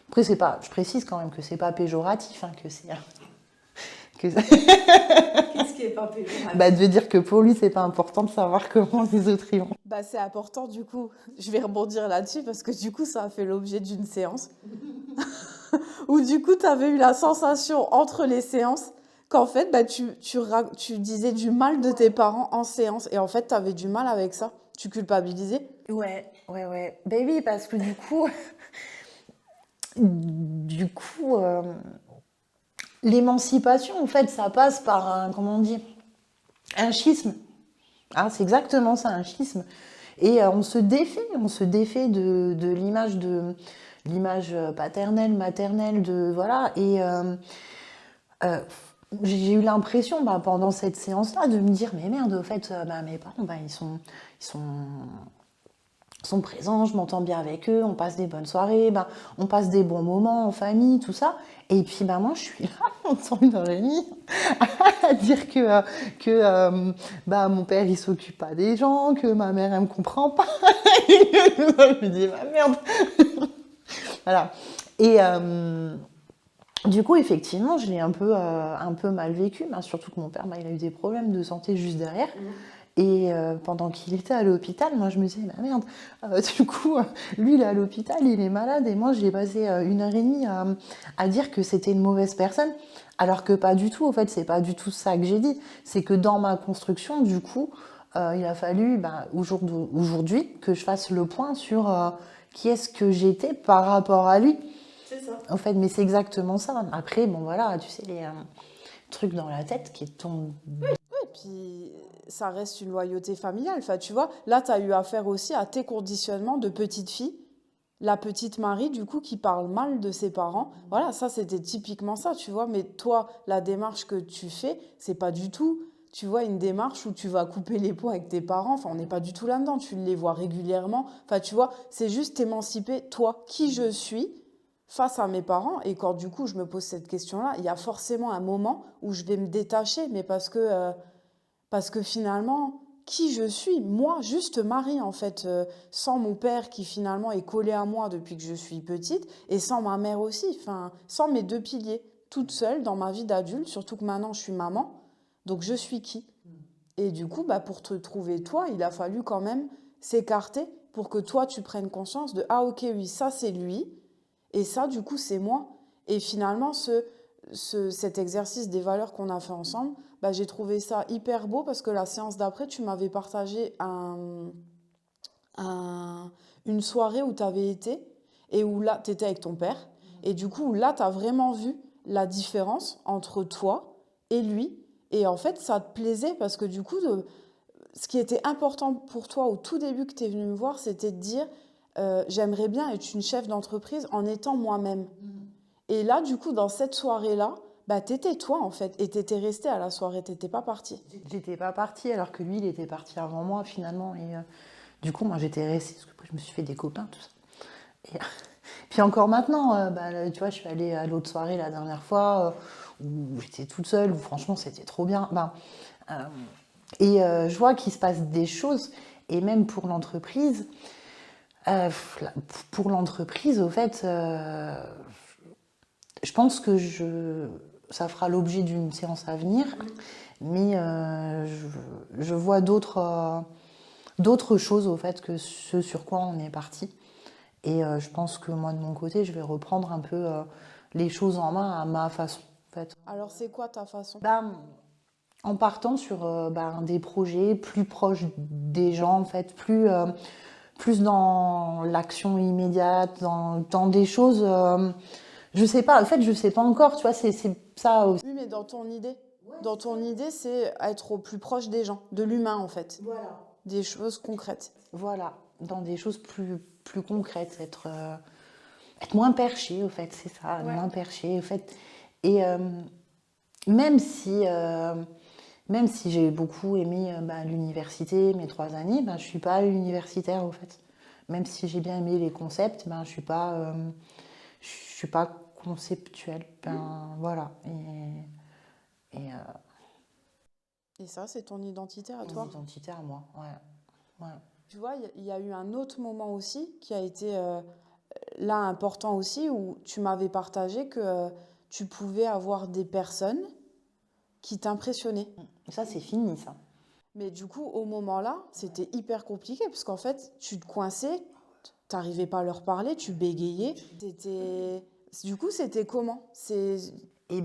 Après, je précise quand même que c'est pas péjoratif, hein, que c'est. Qu'est-ce qui est pas péjoratif? De dire que pour lui, c'est pas important de savoir comment les autres y vont. C'est important du coup, je vais rebondir là-dessus parce que du coup ça a fait l'objet d'une séance où du coup tu avais eu la sensation entre les séances qu'en fait tu disais du mal de tes parents en séance et en fait tu avais du mal avec ça, tu culpabilisais. Ouais. Ben oui, parce que du coup, l'émancipation, en fait, ça passe par comment on dit, un schisme. Ah, c'est exactement ça, un schisme. Et on se défait de l'image paternelle, maternelle, voilà. Et j'ai eu l'impression pendant cette séance-là de me dire, mais merde, au fait, mes parents, ils sont présents, je m'entends bien avec eux, on passe des bonnes soirées, on passe des bons moments en famille, tout ça. Et puis moi, je suis là pendant 1h30 à dire que mon père, il s'occupe pas des gens, que ma mère, elle me comprend pas. Et je me dis, merde. Voilà. Et du coup, effectivement, je l'ai un peu mal vécu, surtout que mon père, il a eu des problèmes de santé juste derrière. Et pendant qu'il était à l'hôpital, moi je me disais, merde, du coup, lui il est à l'hôpital, il est malade, et moi j'ai passé 1h30 à dire que c'était une mauvaise personne, alors que pas du tout, en fait, c'est pas du tout ça que j'ai dit. C'est que dans ma construction, du coup, il a fallu aujourd'hui que je fasse le point sur qui est-ce que j'étais par rapport à lui. C'est ça. En fait, mais c'est exactement ça. Après, bon voilà, tu sais, les trucs dans la tête qui tombent. Et puis, ça reste une loyauté familiale. Enfin, tu vois, là, tu as eu affaire aussi à tes conditionnements de petite fille. La petite Marie, du coup, qui parle mal de ses parents. Voilà, ça, c'était typiquement ça, tu vois. Mais toi, la démarche que tu fais, c'est pas du tout, tu vois, une démarche où tu vas couper les ponts avec tes parents. Enfin, on n'est pas du tout là-dedans. Tu les vois régulièrement. Enfin, tu vois, c'est juste t'émanciper, toi, qui je suis, face à mes parents. Et quand, du coup, je me pose cette question-là, il y a forcément un moment où je vais me détacher, mais parce que finalement, qui je suis, moi, juste Marie, en fait, sans mon père qui finalement est collé à moi depuis que je suis petite, et sans ma mère aussi, enfin, sans mes deux piliers, toute seule dans ma vie d'adulte, surtout que maintenant je suis maman, donc je suis qui? Et du coup, pour te trouver toi, il a fallu quand même s'écarter pour que toi, tu prennes conscience de, ah ok, oui, ça c'est lui, et ça, du coup, c'est moi. Et finalement, cet exercice des valeurs qu'on a fait ensemble, j'ai trouvé ça hyper beau parce que la séance d'après, tu m'avais partagé une soirée où tu avais été et où là, tu étais avec ton père. Et du coup, là, tu as vraiment vu la différence entre toi et lui. Et en fait, ça te plaisait parce que du coup, ce qui était important pour toi au tout début que tu es venu me voir, c'était de dire j'aimerais bien être une chef d'entreprise en étant moi-même. Et là, du coup, dans cette soirée-là, t'étais toi en fait, et t'étais restée à la soirée, t'étais pas partie. J'étais pas partie alors que lui, il était parti avant moi finalement. Et du coup, moi, j'étais restée parce que je me suis fait des copains, tout ça. Et puis encore maintenant, tu vois, je suis allée à l'autre soirée la dernière fois où j'étais toute seule, où franchement, c'était trop bien. Je vois qu'il se passe des choses, et même pour l'entreprise, au fait, je pense que ça fera l'objet d'une séance à venir, mais je vois d'autres choses au fait que ce sur quoi on est parti. Et je pense que moi de mon côté, je vais reprendre un peu les choses en main à ma façon. En fait. Alors c'est quoi ta façon? En partant sur des projets plus proches des gens, en fait, plus dans l'action immédiate, dans des choses. Je sais pas, en fait, je sais pas encore, tu vois, c'est ça aussi. Oui, mais dans ton idée. Dans ton idée, c'est être au plus proche des gens, de l'humain en fait. Voilà. Des choses concrètes. Voilà, dans des choses plus concrètes, être moins perché, au fait, c'est ça, moins perché, au fait. Et même si j'ai beaucoup aimé l'université, mes 3 années, je suis pas universitaire, au fait. Même si j'ai bien aimé les concepts, je suis pas conceptuelle. Voilà. Et ça, c'est ton identité à toi? Mon identité à moi, ouais. Tu vois, il y a eu un autre moment aussi qui a été là important aussi, où tu m'avais partagé que tu pouvais avoir des personnes qui t'impressionnaient. Ça, c'est fini, ça. Mais du coup, au moment-là, c'était hyper compliqué parce qu'en fait, tu te coinçais, t'arrivais pas à leur parler, tu bégayais. Du coup, c'était comment? Il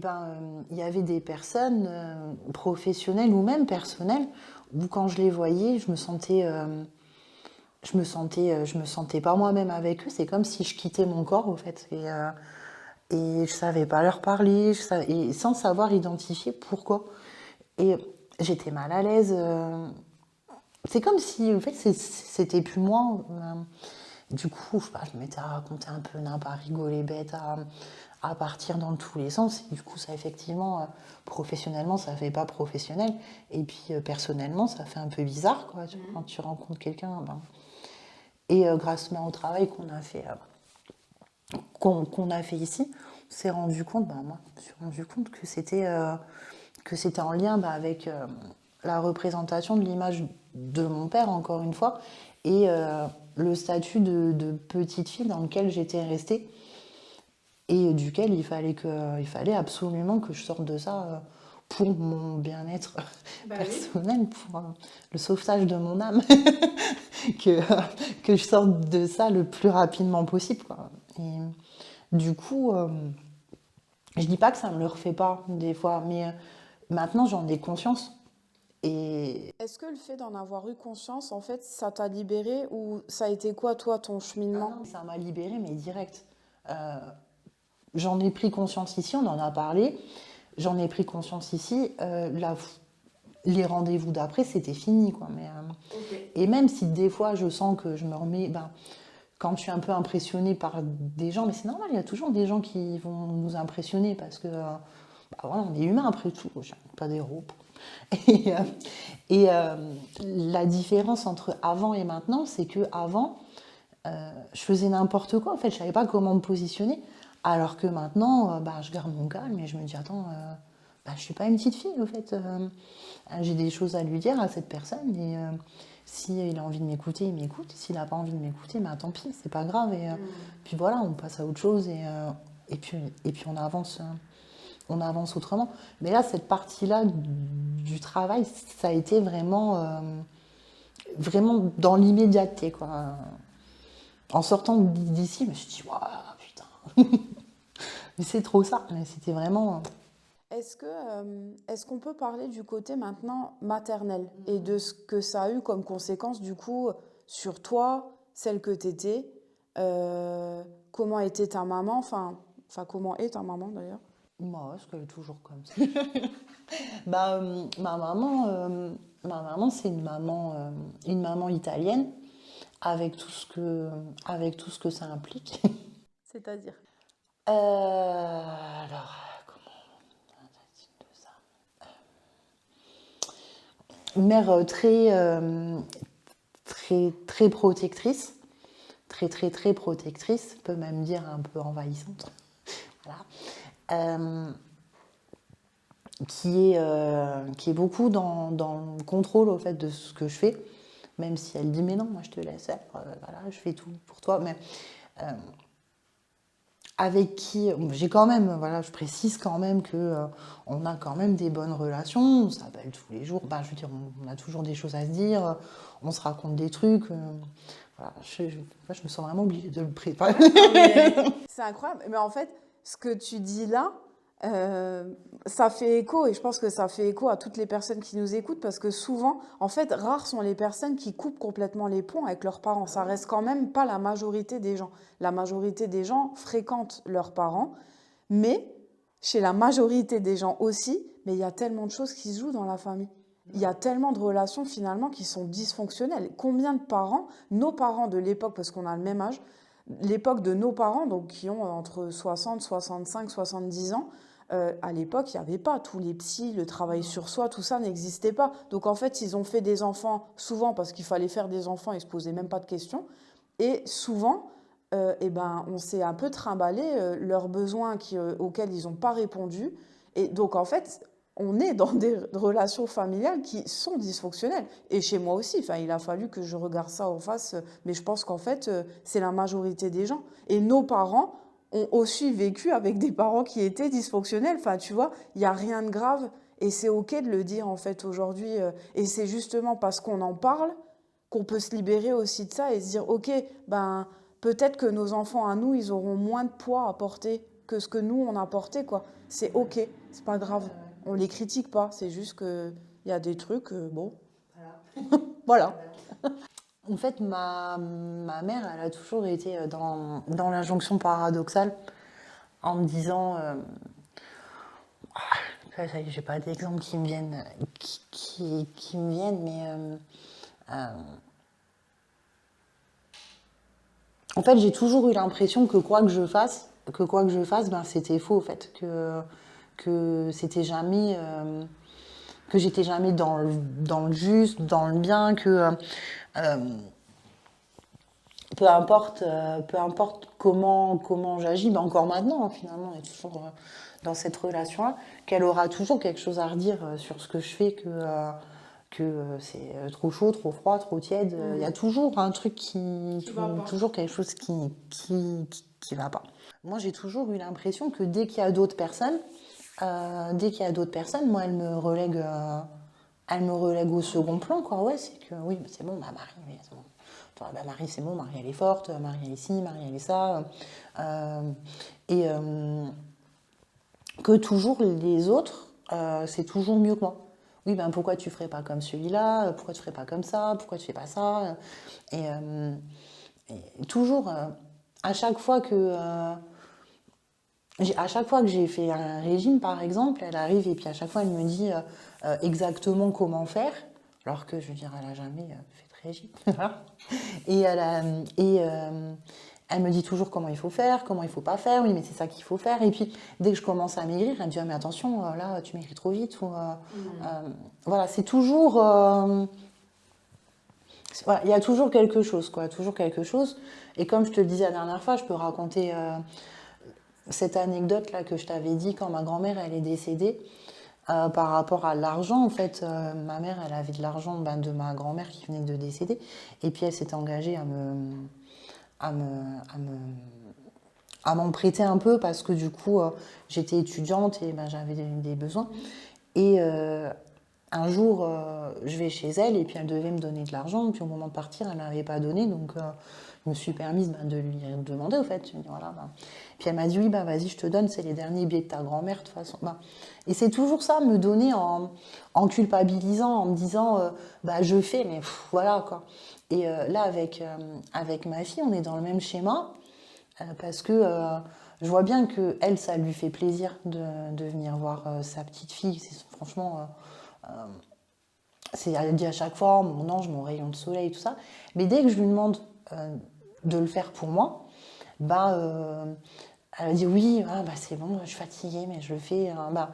y avait des personnes professionnelles ou même personnelles où quand je les voyais, je me sentais pas moi-même avec eux. C'est comme si je quittais mon corps, au fait. Et je savais pas leur parler, et sans savoir identifier pourquoi. Et j'étais mal à l'aise. C'est comme si, en fait, c'était plus moi. Du coup, je sais pas, je me mettais à raconter un peu n'importe, à rigoler bête, à partir dans tous les sens. Et du coup, ça, effectivement, professionnellement, ça fait pas professionnel. Et puis, personnellement, ça fait un peu bizarre, quoi. Tu vois, quand tu rencontres quelqu'un. Ben. Et grâce au travail qu'on a fait ici, on s'est rendu compte, ben, moi, je me suis rendu compte que c'était en lien avec la représentation de l'image de mon père, encore une fois, et le statut de petite fille dans lequel j'étais restée, et duquel il fallait absolument que je sorte de ça pour mon bien-être personnel, pour le sauvetage de mon âme, que, que je sorte de ça le plus rapidement possible, quoi. Et du coup, je dis pas que ça me le refait pas des fois, mais maintenant j'en ai conscience. Et Est-ce que le fait d'en avoir eu conscience, en fait, ça t'a libéré ou ça a été quoi, toi, ton cheminement? ça m'a libérée, mais direct. Euh, J'en ai pris conscience ici, on en a parlé. J'en ai pris conscience ici. Les rendez-vous d'après, c'était fini, quoi. Mais, et même si des fois je sens que je me remets, ben, quand je suis un peu impressionnée par des gens, mais c'est normal, il y a toujours des gens qui vont nous impressionner parce que bah, voilà, on est humain après tout, pas des robots. Et, la différence entre avant et maintenant, c'est que avant, je faisais n'importe quoi. En fait, je savais pas comment me positionner. Alors que maintenant, bah, je garde mon calme et je me dis attends, bah, je suis pas une petite fille en fait. J'ai des choses à lui dire à cette personne et si il a envie de m'écouter, il m'écoute. S'il a pas envie de m'écouter, bah tant pis, c'est pas grave. Et puis voilà, on passe à autre chose et puis on avance autrement. Mais là, cette partie-là du travail, ça a été vraiment dans l'immédiateté, quoi. En sortant d'ici, je me suis dit, waouh, putain, mais c'est trop ça. Mais c'était vraiment. Est-ce qu'on peut parler du côté maintenant maternel et de ce que ça a eu comme conséquence du coup sur toi, celle que t'étais, comment était ta maman, enfin comment est ta maman d'ailleurs? Moi, est-ce qu'elle est toujours comme ça? Bah, ma maman, c'est une maman italienne avec tout ce que ça implique. C'est-à-dire? Alors, comment on dit ça? Une mère très protectrice, très protectrice, on peut même dire un peu envahissante. Voilà. Euh, qui est beaucoup dans le contrôle au fait de ce que je fais, même si elle dit mais non, moi je te laisse faire, voilà, je fais tout pour toi, mais avec qui j'ai quand même, voilà, je précise quand même que on a quand même des bonnes relations, on s'appelle tous les jours, ben, je veux dire, on a toujours des choses à se dire, on se raconte des trucs, voilà, je me sens vraiment obligée de le préparer. C'est incroyable. Mais en fait, ce que tu dis là, ça fait écho, et je pense que ça fait écho à toutes les personnes qui nous écoutent, parce que souvent, en fait, rares sont les personnes qui coupent complètement les ponts avec leurs parents. Ça reste quand même pas la majorité des gens. La majorité des gens fréquentent leurs parents, mais chez la majorité des gens aussi, mais il y a tellement de choses qui se jouent dans la famille. Il y a tellement de relations finalement qui sont dysfonctionnelles. Combien de parents, nos parents de l'époque, parce qu'on a le même âge, l'époque de nos parents, donc qui ont entre 60, 65, 70 ans, à l'époque, il n'y avait pas tous les psys, le travail sur soi, tout ça n'existait pas. Donc en fait, ils ont fait des enfants, souvent parce qu'il fallait faire des enfants, ils ne se posaient même pas de questions. Et souvent, eh ben, on s'est un peu trimballé leurs besoins auxquels ils n'ont pas répondu. Et donc en fait, on est dans des relations familiales qui sont dysfonctionnelles. Et chez moi aussi, enfin, il a fallu que je regarde ça en face, mais je pense qu'en fait, c'est la majorité des gens. Et nos parents ont aussi vécu avec des parents qui étaient dysfonctionnels. Enfin, tu vois, il n'y a rien de grave. Et c'est OK de le dire, en fait, aujourd'hui. Et c'est justement parce qu'on en parle qu'on peut se libérer aussi de ça et se dire, OK, ben, peut-être que nos enfants à nous, ils auront moins de poids à porter que ce que nous, on a porté, quoi. C'est OK, c'est pas grave. On les critique pas, c'est juste qu'il y a des trucs, bon, voilà. En fait, ma mère, elle a toujours été dans l'injonction paradoxale en me disant, ça y est, j'ai pas d'exemple qui me viennent, qui me viennent, mais En fait, j'ai toujours eu l'impression que quoi que je fasse, ben, c'était faux, en fait. Que c'était jamais, que j'étais jamais dans le juste, dans le bien, que peu importe comment j'agis, ben encore maintenant, hein, finalement, on est toujours dans cette relation-là, qu'elle aura toujours quelque chose à redire sur ce que je fais, que c'est trop chaud, trop froid, trop tiède. Il y a toujours un truc toujours quelque chose qui va pas. Moi, j'ai toujours eu l'impression que dès qu'il y a d'autres personnes, moi, elle me relègue au second plan, quoi. Ouais, c'est que oui, bah, c'est bon, bah Marie, oui, c'est bon. Enfin, bah, Marie, c'est bon, Marie, elle est forte, Marie, elle est ci, Marie, elle est ça. Euh, et que toujours les autres, c'est toujours mieux que moi. Oui, ben pourquoi tu ferais pas comme celui-là? Pourquoi tu ferais pas comme ça? Pourquoi tu fais pas ça? Et, euh, et toujours, à chaque fois que à chaque fois que j'ai fait un régime, par exemple, elle arrive et puis à chaque fois elle me dit exactement comment faire, alors que je veux dire, elle a jamais fait de régime. et elle, a- et elle me dit toujours comment il faut faire, comment il faut pas faire. Oui, mais c'est ça qu'il faut faire. Et puis dès que je commence à maigrir, elle me dit ah, mais attention, là tu maigris trop vite. Voilà, c'est toujours. Voilà, il y a toujours quelque chose, quoi, toujours quelque chose. Et comme je te le disais la dernière fois, je peux raconter cette anecdote-là que je t'avais dit quand ma grand-mère elle est décédée. Par rapport à l'argent, en fait, ma mère, elle avait de l'argent ben, de ma grand-mère qui venait de décéder, et puis elle s'était engagée à me, à me, à m'en prêter un peu parce que du coup, j'étais étudiante et ben, j'avais des besoins. Et un jour, je vais chez elle et puis elle devait me donner de l'argent. Puis au moment de partir, elle ne m'avait pas donné. Donc, je me suis permise ben, de lui demander, au fait. Voilà, ben. Puis elle m'a dit, oui, ben, vas-y, je te donne, c'est les derniers billets de ta grand-mère, de toute façon. Ben. Et c'est toujours ça, me donner en culpabilisant, en me disant, bah, je fais, mais pff, voilà, quoi. Et là, avec ma fille, on est dans le même schéma. Parce que je vois bien que elle, ça lui fait plaisir de venir voir sa petite fille. Franchement, elle dit à chaque fois mon ange, mon rayon de soleil, tout ça. Mais dès que je lui demande de le faire pour moi, bah, elle dit oui, ah, bah, c'est bon, je suis fatiguée, mais je le fais. Bah,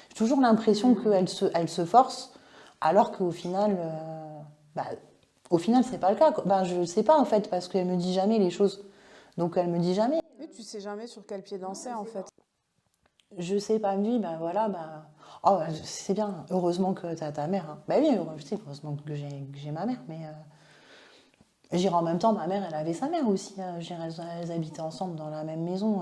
j'ai toujours l'impression elle se force, alors qu'au final, bah, au final, c'est pas le cas, quoi. Bah, je sais pas en fait, parce qu'elle me dit jamais les choses. Donc elle me dit jamais. Oui, tu sais jamais sur quel pied danser en fait. Je sais pas, lui, ben voilà, ben. Oh, ben, c'est bien, heureusement que t'as ta mère. Hein. Ben oui, je sais, heureusement que j'ai ma mère, mais j'irai en même temps, ma mère, elle avait sa mère aussi. Hein. Elles habitaient ensemble dans la même maison.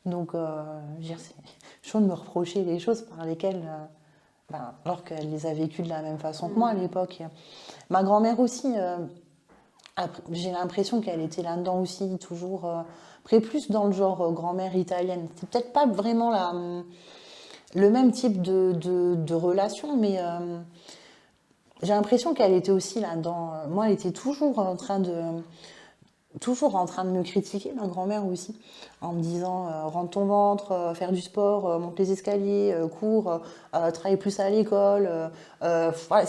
Donc, je veux dire, c'est chaud de me reprocher les choses par lesquelles. Ben, alors qu'elle les a vécues de la même façon que moi à l'époque. Ma grand-mère aussi, j'ai l'impression qu'elle était là-dedans aussi, toujours. Après, plus dans le genre grand-mère italienne. C'est peut-être pas vraiment le même type de relation, mais j'ai l'impression qu'elle était aussi là-dedans. Moi, elle était toujours en train de me critiquer, ma grand-mère aussi, en me disant rentre ton ventre, faire du sport, monte les escaliers, cours, travaille plus à l'école. Voilà,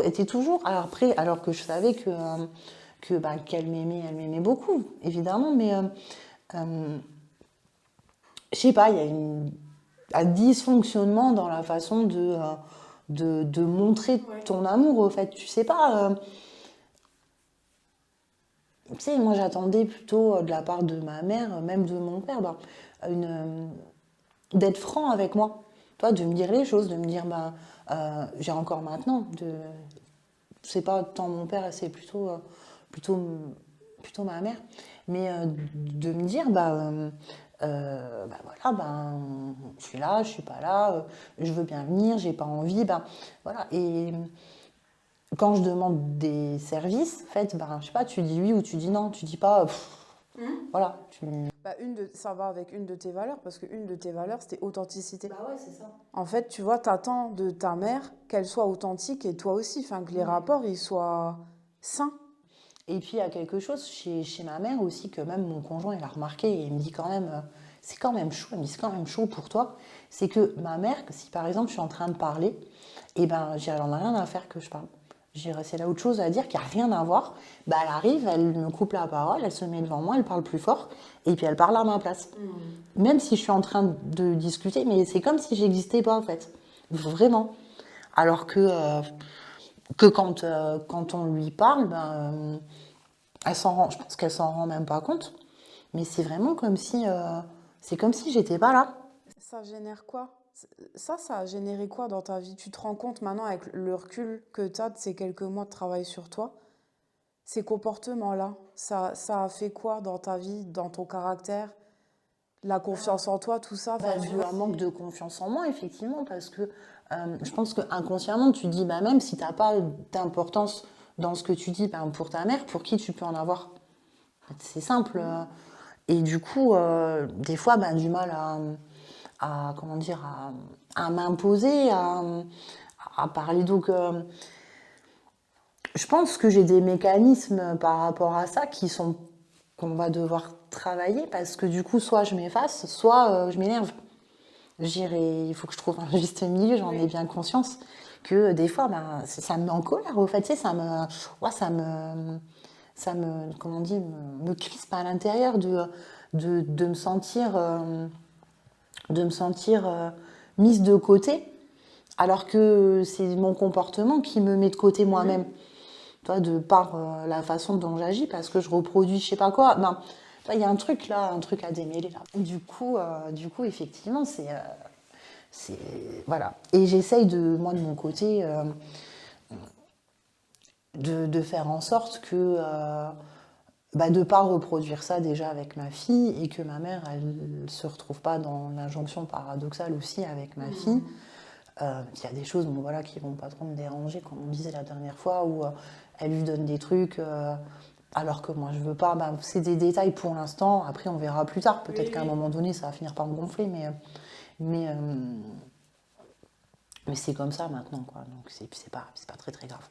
était toujours. Alors que je savais bah, elle m'aimait beaucoup, évidemment, mais je sais pas, il y a un dysfonctionnement dans la façon de montrer ton amour, au fait. Tu sais pas. Tu sais, moi j'attendais plutôt de la part de ma mère, même de mon père, bah, d'être franc avec moi. Toi, de me dire les choses, de me dire, bah, j'ai encore maintenant, c'est pas tant mon père, c'est plutôt, plutôt ma mère, mais de me dire, bah voilà, je suis là, je suis pas là, je veux bien venir, j'ai pas envie, bah voilà. Et quand je demande des services, en fait, bah, je sais pas, tu dis oui ou tu dis non, tu dis pas, voilà. Bah, ça va avec une de tes valeurs, parce qu'une de tes valeurs, c'était authenticité. Bah ouais, c'est ça. En fait, tu vois, t'attends de ta mère qu'elle soit authentique et toi aussi, enfin, que les rapports, ils soient sains. Et puis il y a quelque chose chez ma mère aussi que même mon conjoint il a remarqué et il me dit quand même, c'est quand même chaud, il me dit c'est quand même chaud pour toi. C'est que ma mère, si par exemple je suis en train de parler, et ben elle en a rien à faire que je parle. Je dirais, si elle a autre chose à dire qui n'a rien à voir, bah, elle arrive, elle me coupe la parole, elle se met devant moi, elle parle plus fort, et puis elle parle à ma place. Même si je suis en train de discuter, mais c'est comme si j'existais pas, en fait. Vraiment. Alors que quand on lui parle, ben, je pense qu'elle s'en rend même pas compte. Mais c'est vraiment c'est comme si j'étais pas là. Ça génère quoi? Ça a généré quoi dans ta vie? Tu te rends compte maintenant avec le recul que tu as de ces quelques mois de travail sur toi? Ces comportements-là, ça a fait quoi dans ta vie, dans ton caractère, la confiance en toi, tout ça? Enfin, tu vois, Un manque de confiance en moi, effectivement, parce que je pense que inconsciemment, tu te dis, bah, même si t'as pas d'importance dans ce que tu dis, ben, pour ta mère, pour qui tu peux en avoir? C'est simple. Et du coup, des fois, ben, du mal comment dire, à m'imposer, à parler. Donc, je pense que j'ai des mécanismes par rapport à ça qu'on va devoir travailler parce que du coup, soit je m'efface, soit je m'énerve. Il faut que je trouve un juste milieu, j'en ai bien conscience que des fois, ben, ça me met en colère. Au fait, tu sais, ouais, comment on dit, me crispe à l'intérieur de me sentir, mise de côté, alors que c'est mon comportement qui me met de côté moi-même. Toi, de par la façon dont j'agis, parce que je reproduis je sais pas quoi. Ben, il y a un truc là, un truc à démêler là. Du coup, effectivement, c'est voilà. Et j'essaye moi de mon côté, de faire en sorte que bah, de ne pas reproduire ça déjà avec ma fille et que ma mère, elle ne se retrouve pas dans l'injonction paradoxale aussi avec ma fille. Il y a des choses bon, voilà, qui vont pas trop me déranger, comme on disait la dernière fois, où elle lui donne des trucs alors que moi je veux pas. Bah, c'est des détails pour l'instant, après on verra plus tard. Peut-être qu'à un moment donné ça va finir par me gonfler, mais, mais c'est comme ça maintenant, quoi. Donc c'est pas très très grave.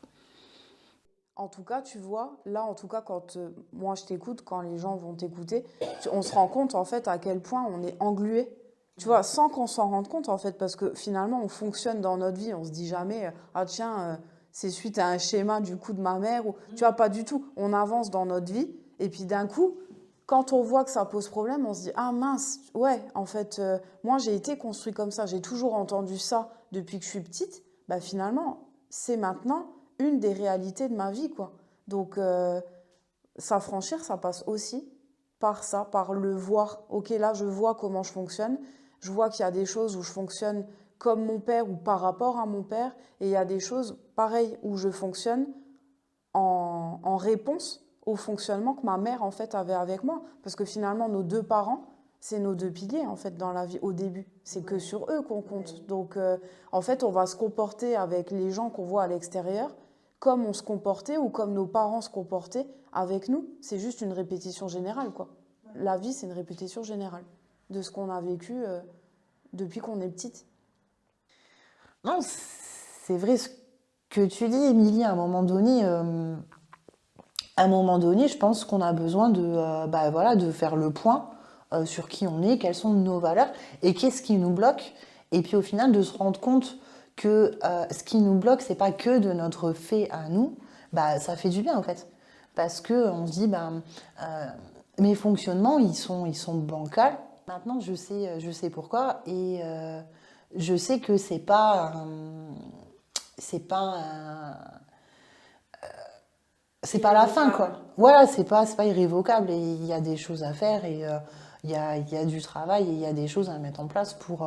en tout cas, tu vois, là, en tout cas, quand moi je t'écoute, quand les gens vont t'écouter, on se rend compte en fait à quel point on est englué. Tu vois, sans qu'on s'en rende compte en fait, parce que finalement, on fonctionne dans notre vie, on se dit jamais, ah tiens, c'est suite à un schéma du coup de ma mère, ou tu vois, pas du tout. On avance dans notre vie, et puis d'un coup, quand on voit que ça pose problème, on se dit, ah mince, ouais, en fait, moi j'ai été construit comme ça, j'ai toujours entendu ça depuis que je suis petite, bah finalement, c'est maintenant une des réalités de ma vie, quoi. Donc, s'affranchir, ça passe aussi par ça, par le voir. Ok, là, je vois comment je fonctionne. Je vois qu'il y a des choses où je fonctionne comme mon père ou par rapport à mon père. Et il y a des choses pareilles où je fonctionne en réponse au fonctionnement que ma mère, en fait, avait avec moi. Parce que finalement, nos deux parents, c'est nos deux piliers, en fait, dans la vie au début. C'est que sur eux qu'on compte. Donc, en fait, on va se comporter avec les gens qu'on voit à l'extérieur comme on se comportait ou comme nos parents se comportaient avec nous. C'est juste une répétition générale, quoi. La vie, c'est une répétition générale de ce qu'on a vécu depuis qu'on est petite. Non, c'est vrai ce que tu dis, Émilie, à un moment donné, je pense qu'on a besoin bah, voilà, de faire le point sur qui on est, quelles sont nos valeurs et qu'est-ce qui nous bloque. Et puis au final, de se rendre compte que ce qui nous bloque, c'est pas que de notre fait à nous, bah, ça fait du bien en fait. Parce qu'on se dit, bah, euh, mes fonctionnements, ils sont bancals. Maintenant, je sais pourquoi et je sais que c'est pas la fin, quoi. Voilà, c'est pas irrévocable et il y a des choses à faire et il y a du travail et il y a des choses à mettre en place pour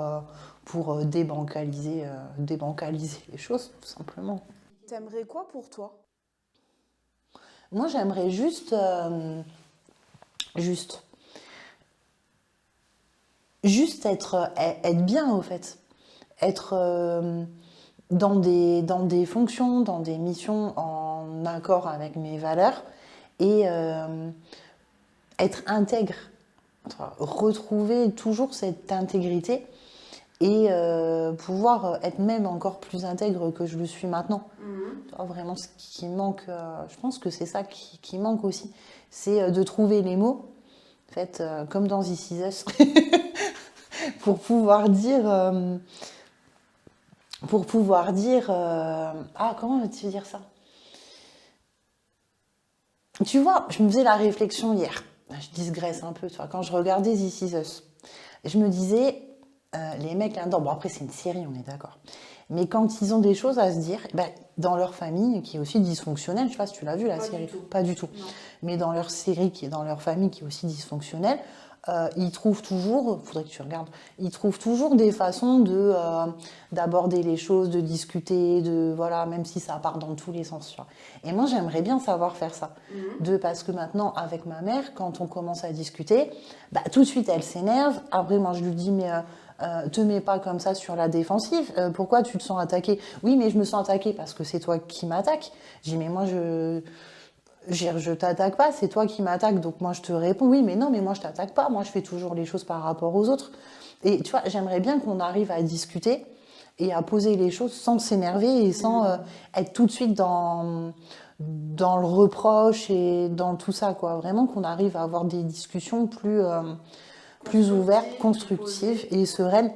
débancaliser les choses, tout simplement. T'aimerais quoi pour toi? Moi, j'aimerais juste, juste être bien, au fait. Être dans des fonctions, dans des missions en accord avec mes valeurs et être intègre. Enfin, retrouver toujours cette intégrité et pouvoir être même encore plus intègre que je le suis maintenant. Tu vois, vraiment, ce qui manque, je pense que c'est ça qui manque aussi, c'est de trouver les mots, en fait, comme dans This Is Us, pour pouvoir dire, ah, comment veux-tu dire ça? Tu vois, je me faisais la réflexion hier. Je digresse un peu, tu vois, quand je regardais This Is Us. Je me disais, les mecs là-dedans, bon après c'est une série, on est d'accord. Mais quand ils ont des choses à se dire, ben, dans leur famille, qui est aussi dysfonctionnelle, je sais pas si tu l'as vu la Pas du série, tout. pas du tout. Non. Mais dans leur série, qui est dans leur famille, qui est aussi dysfonctionnelle, ils trouvent toujours, faudrait que tu regardes, ils trouvent toujours des façons d'aborder les choses, de discuter, de voilà, même si ça part dans tous les sens. Tu vois. Et moi, j'aimerais bien savoir faire ça, parce que maintenant, avec ma mère, quand on commence à discuter, bah, tout de suite, elle s'énerve. Après, moi, je lui dis, mais te mets pas comme ça sur la défensive. Pourquoi tu te sens attaqué? Oui, mais je me sens attaqué parce que c'est toi qui m'attaques. Je dis, mais moi, je t'attaque pas, c'est toi qui m'attaques, donc moi je te réponds, oui, mais non, mais moi je t'attaque pas, moi je fais toujours les choses par rapport aux autres. Et tu vois, j'aimerais bien qu'on arrive à discuter et à poser les choses sans s'énerver et sans être tout de suite dans le reproche et dans tout ça, quoi. Vraiment qu'on arrive à avoir des discussions plus ouvertes, constructives et sereines.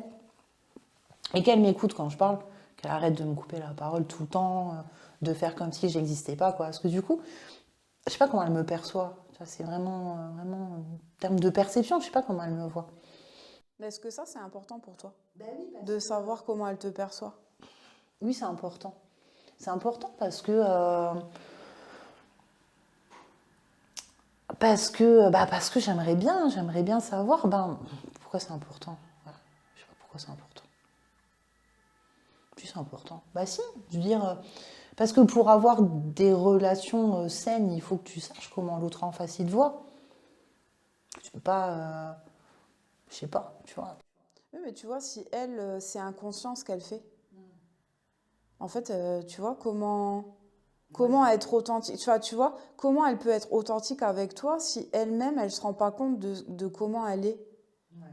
Et qu'elle m'écoute quand je parle, qu'elle arrête de me couper la parole tout le temps, de faire comme si j'existais pas, quoi. Parce que du coup, je sais pas comment elle me perçoit. C'est vraiment en termes de perception, je sais pas comment elle me voit. Mais est-ce que ça, c'est important pour toi? Ben oui, De savoir comment elle te perçoit? oui, c'est important. C'est important parce que j'aimerais bien savoir pourquoi c'est important. Voilà. Je sais pas pourquoi c'est important. Si c'est important. Bah si, je veux dire, parce que pour avoir des relations saines, il faut que tu saches comment l'autre en face il te voit. Tu peux pas, je sais pas, tu vois. Oui, mais tu vois, si elle, c'est inconscient ce qu'elle fait, en fait, tu vois, comment être authentique, tu vois, comment elle peut être authentique avec toi si elle-même, elle se rend pas compte de comment elle est.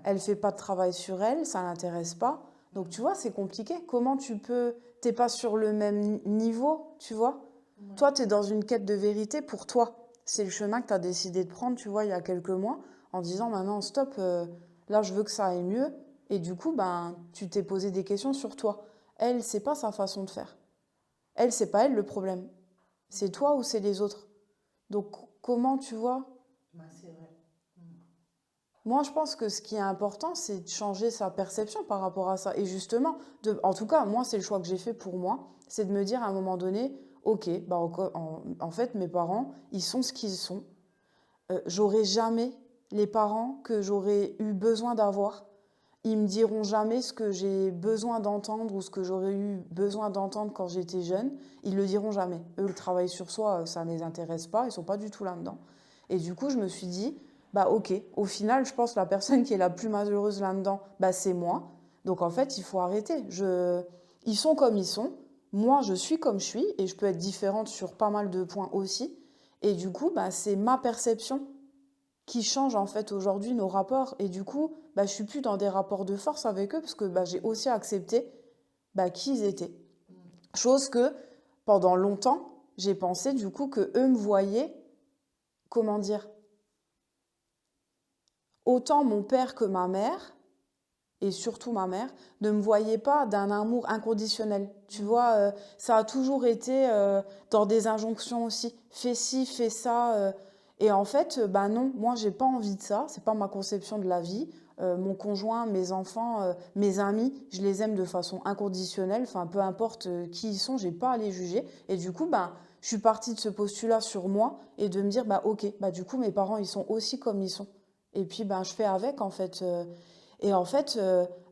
Elle fait pas de travail sur elle, ça l'intéresse pas. Donc, tu vois, c'est compliqué. Comment t'es pas sur le même niveau, tu vois? Toi, tu es dans une quête de vérité pour toi. C'est le chemin que tu as décidé de prendre, tu vois, il y a quelques mois, en disant maintenant, stop, là, je veux que ça aille mieux. Et du coup, ben, tu t'es posé des questions sur toi. Elle, c'est pas sa façon de faire. Elle, c'est pas elle le problème. C'est toi ou c'est les autres. Donc, comment tu vois? Bah, c'est vrai. Moi, je pense que ce qui est important, c'est de changer sa perception par rapport à ça. Et justement, en tout cas, moi, c'est le choix que j'ai fait pour moi, c'est de me dire à un moment donné, ok, bah, en fait, mes parents, ils sont ce qu'ils sont. J'aurai jamais les parents que j'aurais eu besoin d'avoir. Ils me diront jamais ce que j'ai besoin d'entendre ou ce que j'aurais eu besoin d'entendre quand j'étais jeune. Ils le diront jamais. Eux, le travail sur soi, ça ne les intéresse pas. Ils sont pas du tout là-dedans. Et du coup, je me suis dit, bah ok, au final, je pense que la personne qui est la plus malheureuse là-dedans, bah c'est moi. Donc en fait, il faut arrêter. Ils sont comme ils sont. Moi, je suis comme je suis et je peux être différente sur pas mal de points aussi. Et du coup, bah, c'est ma perception qui change en fait aujourd'hui nos rapports. Et du coup, bah, je suis plus dans des rapports de force avec eux parce que bah, j'ai aussi accepté bah, qui ils étaient. Chose que pendant longtemps, j'ai pensé du coup que eux me voyaient, comment dire, autant mon père que ma mère, et surtout ma mère, ne me voyaient pas d'un amour inconditionnel. Tu vois, ça a toujours été dans des injonctions aussi. Fais ci, fais ça. Et en fait, bah non, moi, j'ai pas envie de ça. C'est pas ma conception de la vie. Mon conjoint, mes enfants, mes amis, je les aime de façon inconditionnelle. Enfin, peu importe qui ils sont, j'ai pas à les juger. Et du coup, bah, je suis partie de ce postulat sur moi et de me dire, bah ok, bah du coup, mes parents, ils sont aussi comme ils sont. Et puis, bah, je fais avec, en fait. Et en fait,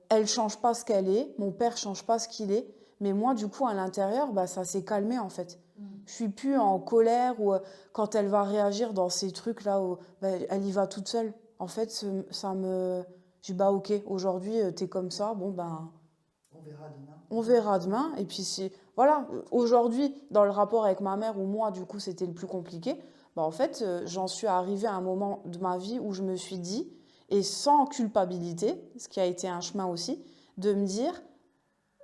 elle change pas ce qu'elle est, mon père change pas ce qu'il est, mais moi, du coup, à l'intérieur, bah, ça s'est calmé en fait. Je suis plus en colère ou quand elle va réagir dans ces trucs-là où bah, elle y va toute seule. En fait, ça me... Je dis, bah ok, aujourd'hui, t'es comme ça, bon ben, On verra demain. on verra demain. Et puis si, voilà, aujourd'hui, dans le rapport avec ma mère, où moi, du coup, c'était le plus compliqué, bah, en fait, j'en suis arrivée à un moment de ma vie où je me suis dit, et sans culpabilité, ce qui a été un chemin aussi, de me dire,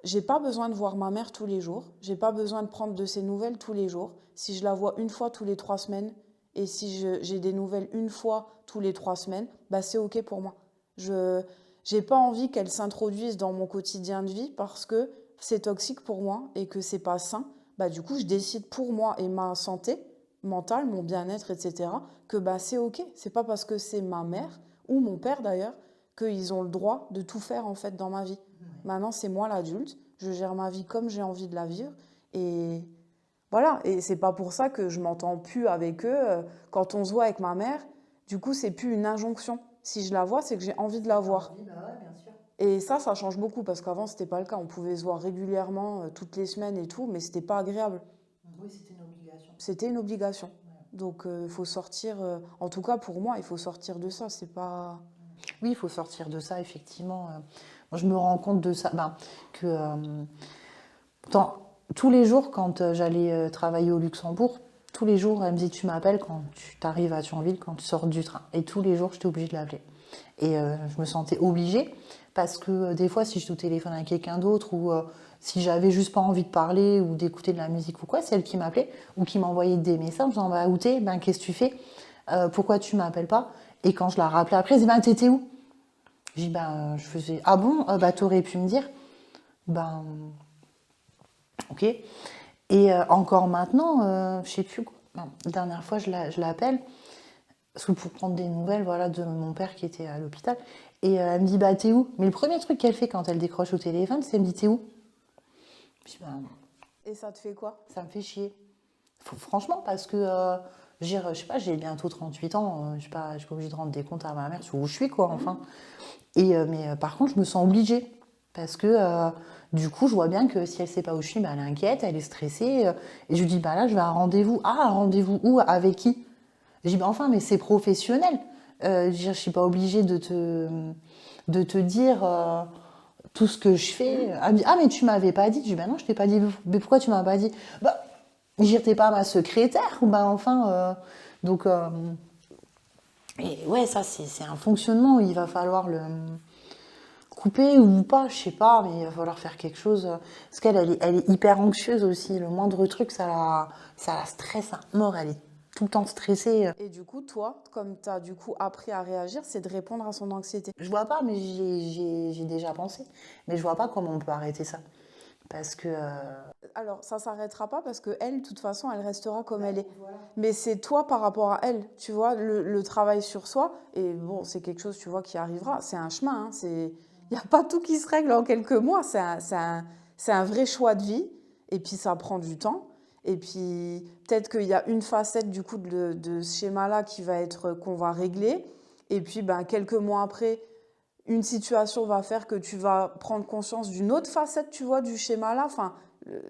j'ai pas besoin de voir ma mère tous les jours, j'ai pas besoin de prendre de ses nouvelles tous les jours. Si je la vois une fois tous les 3 semaines, et si j'ai des nouvelles une fois tous les 3 semaines, bah c'est ok pour moi. Je J'ai pas envie qu'elle s'introduise dans mon quotidien de vie parce que c'est toxique pour moi et que c'est pas sain. Bah du coup, je décide pour moi et ma santé mental, mon bien-être, etc., que bah, c'est OK. C'est pas parce que c'est ma mère ou mon père d'ailleurs qu'ils ont le droit de tout faire en fait dans ma vie. Maintenant, c'est moi l'adulte, je gère ma vie comme j'ai envie de la vivre et voilà. Et c'est pas pour ça que je m'entends plus avec eux. Quand on se voit avec ma mère, du coup, c'est plus une injonction. Si je la vois, c'est que j'ai envie de la voir. Bah ouais, bien sûr. Et ça change beaucoup parce qu'avant, c'était pas le cas. On pouvait se voir régulièrement, toutes les semaines et tout, mais c'était pas agréable. Oui, c'était une obligation. C'était une obligation. Donc, il faut sortir, en tout cas pour moi, il faut sortir de ça. C'est pas. Oui, il faut sortir de ça, effectivement. Moi, je me rends compte de ça, que pourtant, tous les jours, quand j'allais travailler au Luxembourg, tous les jours, elle me dit, tu m'appelles quand tu arrives à Thionville, quand tu sors du train. Et tous les jours, j'étais obligée de l'appeler. Et je me sentais obligée, parce que des fois, si j'étais au téléphone avec quelqu'un d'autre, ou si j'avais juste pas envie de parler, ou d'écouter de la musique ou quoi, c'est elle qui m'appelait, ou qui m'envoyait des messages en disant, bah, Outé, ben, qu'est-ce que tu fais? Pourquoi tu m'appelles pas? Et quand je la rappelais après, elle disait, ben, t'étais où? J'ai dit, ben, je faisais, ah bon, bah, t'aurais pu me dire. Ben, ok. Et encore maintenant, je sais plus quoi. Non, la dernière fois, je l'appelle pour prendre des nouvelles, voilà, de mon père qui était à l'hôpital. Et elle me dit, bah, t'es où? Mais le premier truc qu'elle fait quand elle décroche au téléphone, c'est elle me dit, t'es où? Je dis, bah, Et ça te fait quoi? ça me fait chier. Franchement, parce que, je sais pas, j'ai bientôt 38 ans, je suis pas obligée de rendre des comptes à ma mère sur où je suis, quoi, enfin. Mais par contre, je me sens obligée. Parce que du coup, je vois bien que si elle sait pas où je suis, bah, elle est inquiète, elle est stressée. Et je lui dis, bah là, je vais à un rendez-vous. Ah, un rendez-vous où? Avec qui? Je dis, bah enfin, mais c'est professionnel. Je suis pas obligée de te dire tout ce que je fais. Elle me dit, ah, mais tu m'avais pas dit. Je dis, bah non, je t'ai pas dit. Mais pourquoi tu m'as pas dit? Bah, j'étais pas ma secrétaire. Bah enfin, donc, et ouais, ça, c'est un fonctionnement. Il va falloir le couper ou pas, je sais pas, mais il va falloir faire quelque chose. Parce qu'elle, elle est hyper anxieuse aussi. Le moindre truc, ça la stresse à mort. Elle est tout le temps stressée. Et du coup, toi, comme tu as du coup appris à réagir, c'est de répondre à son anxiété. Je vois pas, mais j'ai déjà pensé. Mais je vois pas comment on peut arrêter ça. Parce que. Alors, ça s'arrêtera pas parce que elle, de toute façon, elle restera comme elle est. Mais c'est toi par rapport à elle, tu vois, le travail sur soi. Et bon, c'est quelque chose, tu vois, qui arrivera. C'est un chemin, hein, il n'y a pas tout qui se règle en quelques mois. C'est un vrai choix de vie. Et puis, ça prend du temps. Et puis, peut-être qu'il y a une facette, du coup, de ce schéma-là qui va être, qu'on va régler. Et puis, ben, quelques mois après, une situation va faire que tu vas prendre conscience d'une autre facette, tu vois, du schéma-là. Enfin, euh,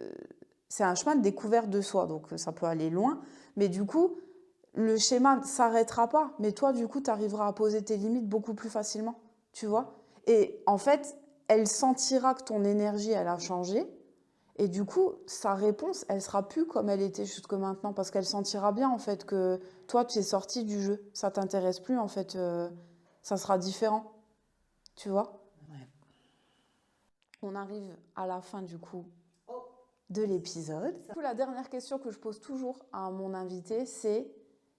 c'est un chemin de découverte de soi, donc ça peut aller loin. Mais du coup, le schéma ne s'arrêtera pas. Mais toi, du coup, tu arriveras à poser tes limites beaucoup plus facilement, tu vois. Et en fait, elle sentira que ton énergie, elle a changé. Et du coup, sa réponse, elle sera plus comme elle était jusque maintenant, parce qu'elle sentira bien, en fait, que toi, tu es sorti du jeu. Ça t'intéresse plus, en fait. Ça sera différent, tu vois. Ouais. On arrive à la fin du coup de l'épisode. Du coup, la dernière question que je pose toujours à mon invité, c'est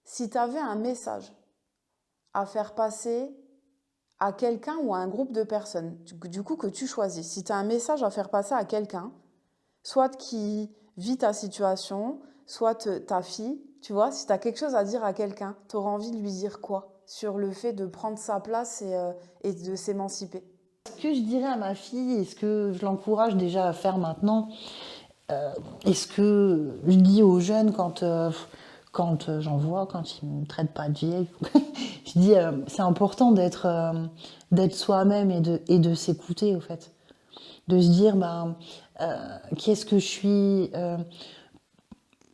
si tu avais un message à faire passer à quelqu'un ou à un groupe de personnes, du coup que tu choisis, si tu as un message à faire passer à quelqu'un, soit qui vit ta situation, soit ta fille, tu vois, si tu as quelque chose à dire à quelqu'un, tu auras envie de lui dire quoi sur le fait de prendre sa place et de s'émanciper? Ce que je dirais à ma fille, et ce que je l'encourage déjà à faire maintenant, et ce que je dis aux jeunes quand j'en vois, quand ils me traitent pas de vieille, je dis c'est important d'être soi-même et de s'écouter au fait. De se dire qu'est-ce que je suis,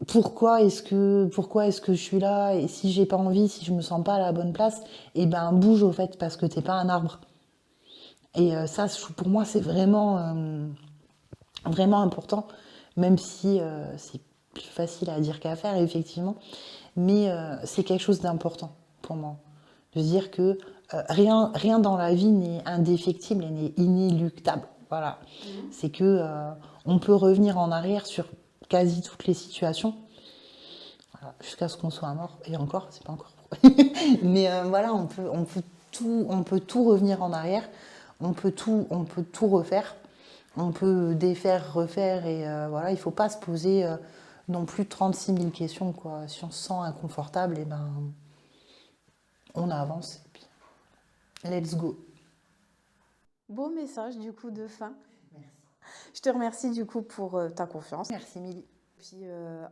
pourquoi est-ce que je suis là, et si j'ai pas envie, si je me sens pas à la bonne place, et ben bouge au fait parce que t'es pas un arbre. Et ça, pour moi, c'est vraiment important, même si c'est plus facile à dire qu'à faire, effectivement. Mais c'est quelque chose d'important pour moi. De se dire que rien dans la vie n'est indéfectible et n'est inéluctable. Voilà. C'est que on peut revenir en arrière sur quasi toutes les situations, voilà, jusqu'à ce qu'on soit mort. Et encore, c'est pas encore. Mais voilà, on peut tout revenir en arrière. On peut tout refaire. On peut défaire, refaire. Et voilà, il faut pas se poser non plus 36 000 questions, quoi. Si on se sent inconfortable, et ben, on avance et puis let's go. Beau message du coup de fin. Merci. Je te remercie du coup pour ta confiance. Merci, Milly. Puis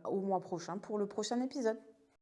au mois prochain pour le prochain épisode.